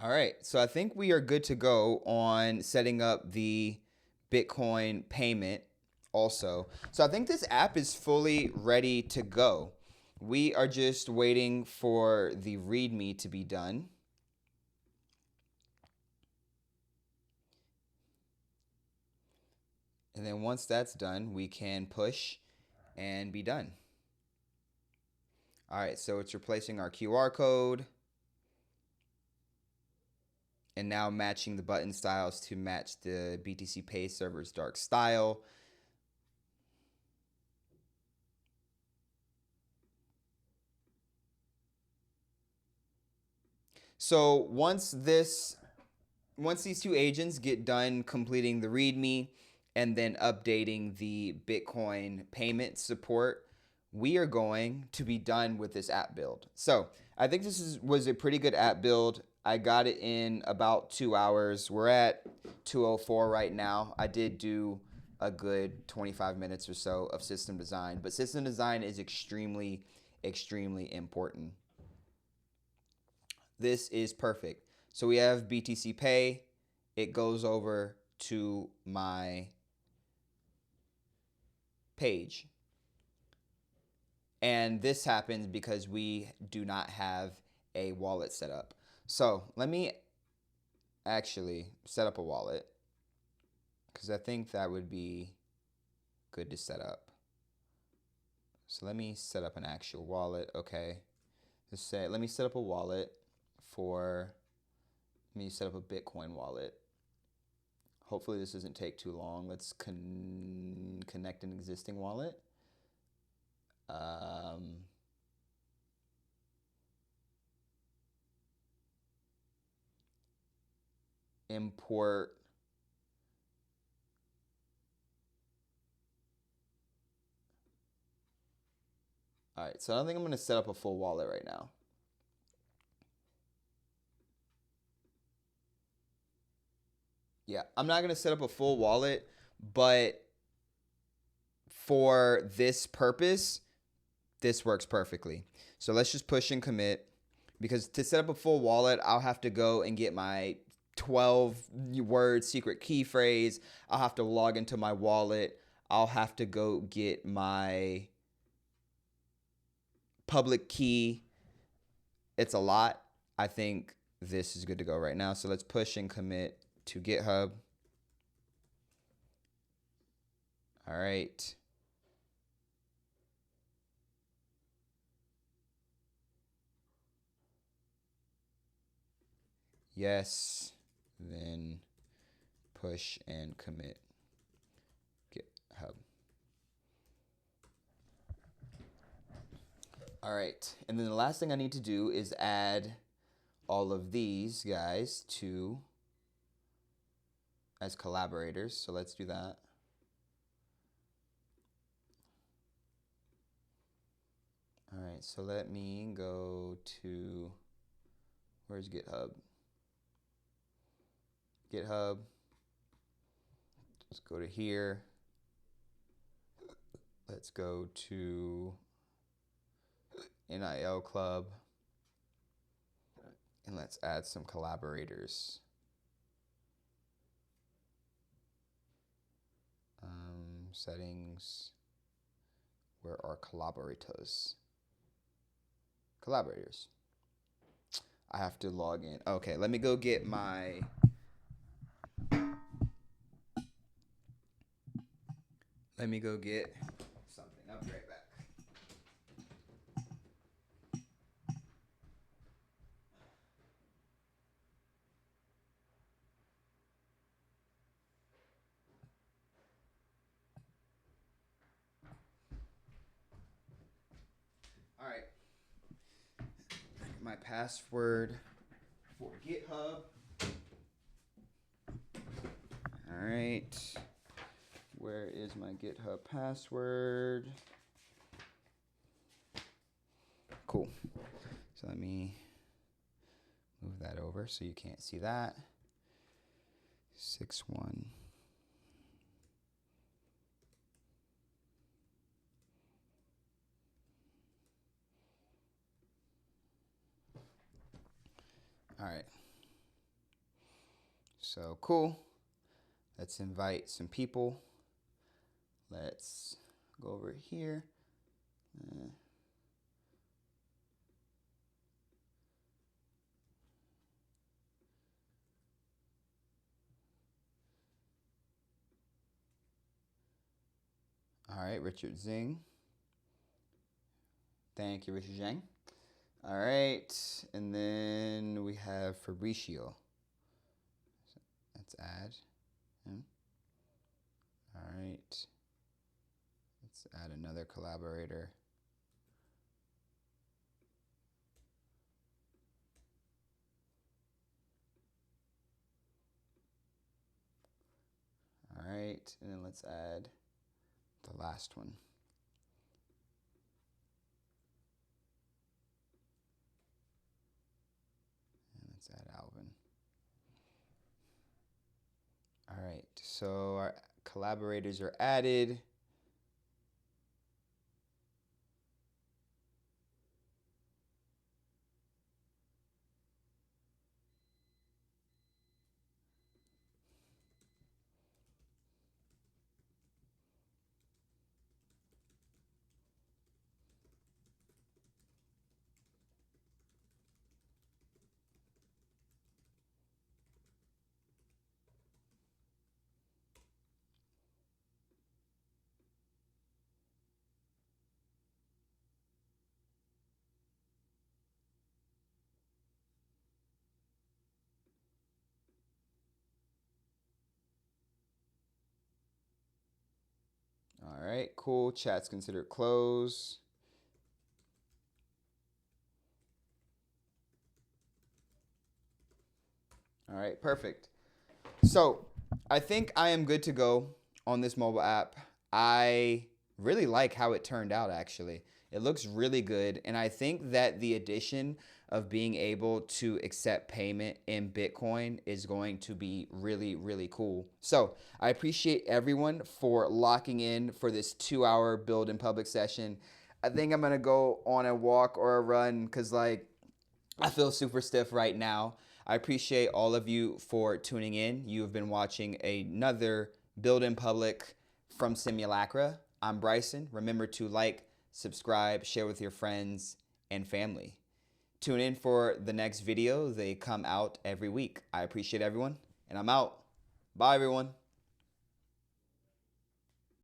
All right, so I think we are good to go on setting up the Bitcoin payment also. So I think this app is fully ready to go. We are just waiting for the README to be done. And then once that's done, we can push and be done. All right, so it's replacing our QR code. And now matching the button styles to match the BTC Pay server's dark style. So once these two agents get done completing the README and then updating the Bitcoin payment support, we are going to be done with this app build. So I think this was a pretty good app build. I got it in about 2 hours. We're at 2:04 right now. I did do a good 25 minutes or so of system design, but system design is extremely, extremely important. This is perfect. So we have BTC Pay. It goes over to my page. And this happens because we do not have a wallet set up. So let me actually set up a wallet because I think that would be good to set up. So let me set up an actual wallet. Okay. Let me set up a wallet let me set up a Bitcoin wallet. Hopefully this doesn't take too long. Let's connect an existing wallet. Import All right, so I don't think I'm going to set up a full wallet right now. Yeah, I'm not going to set up a full wallet, but for this purpose, this works perfectly. So let's just push and commit, because to set up a full wallet, I'll have to go and get my 12-word secret key phrase. I'll have to log into my wallet. I'll have to go get my public key. It's a lot. I think this is good to go right now. So let's push and commit to GitHub. All right. Yes. Then push and commit GitHub. All right. And then the last thing I need to do is add all of these guys as collaborators. So let's do that. All right, so let me go to, where's GitHub? GitHub, let's go to here. Let's go to NIL Club, and let's add some collaborators. Settings, where are collaborators? Collaborators. I have to log in. Okay, let me go get my something. I'll be right back. All right. My password for GitHub. All right. Where is my GitHub password? Cool. So let me move that over so you can't see that. 61. All right. So cool. Let's invite some people. Let's go over here. All right, Richard Zing. Thank you, Richard Zhang. All right, and then we have Fabricio. Let's add him. All right, let's add another collaborator. All right, and then let's add the last one. And let's add Alvin. All right, so our collaborators are added. All right, cool. Chat's considered closed. All right, perfect. So I think I am good to go on this mobile app. I really like how it turned out, actually. It looks really good. And I think that the addition of being able to accept payment in Bitcoin is going to be really, really cool. So I appreciate everyone for locking in for this 2-hour build in public session. I think I'm going to go on a walk or a run because I feel super stiff right now. I appreciate all of you for tuning in. You have been watching another Build in Public From Simulacra, I'm Bryson. Remember to like, subscribe, share with your friends and family. Tune in for the next video. They come out every week. I appreciate everyone, and I'm out. Bye, everyone.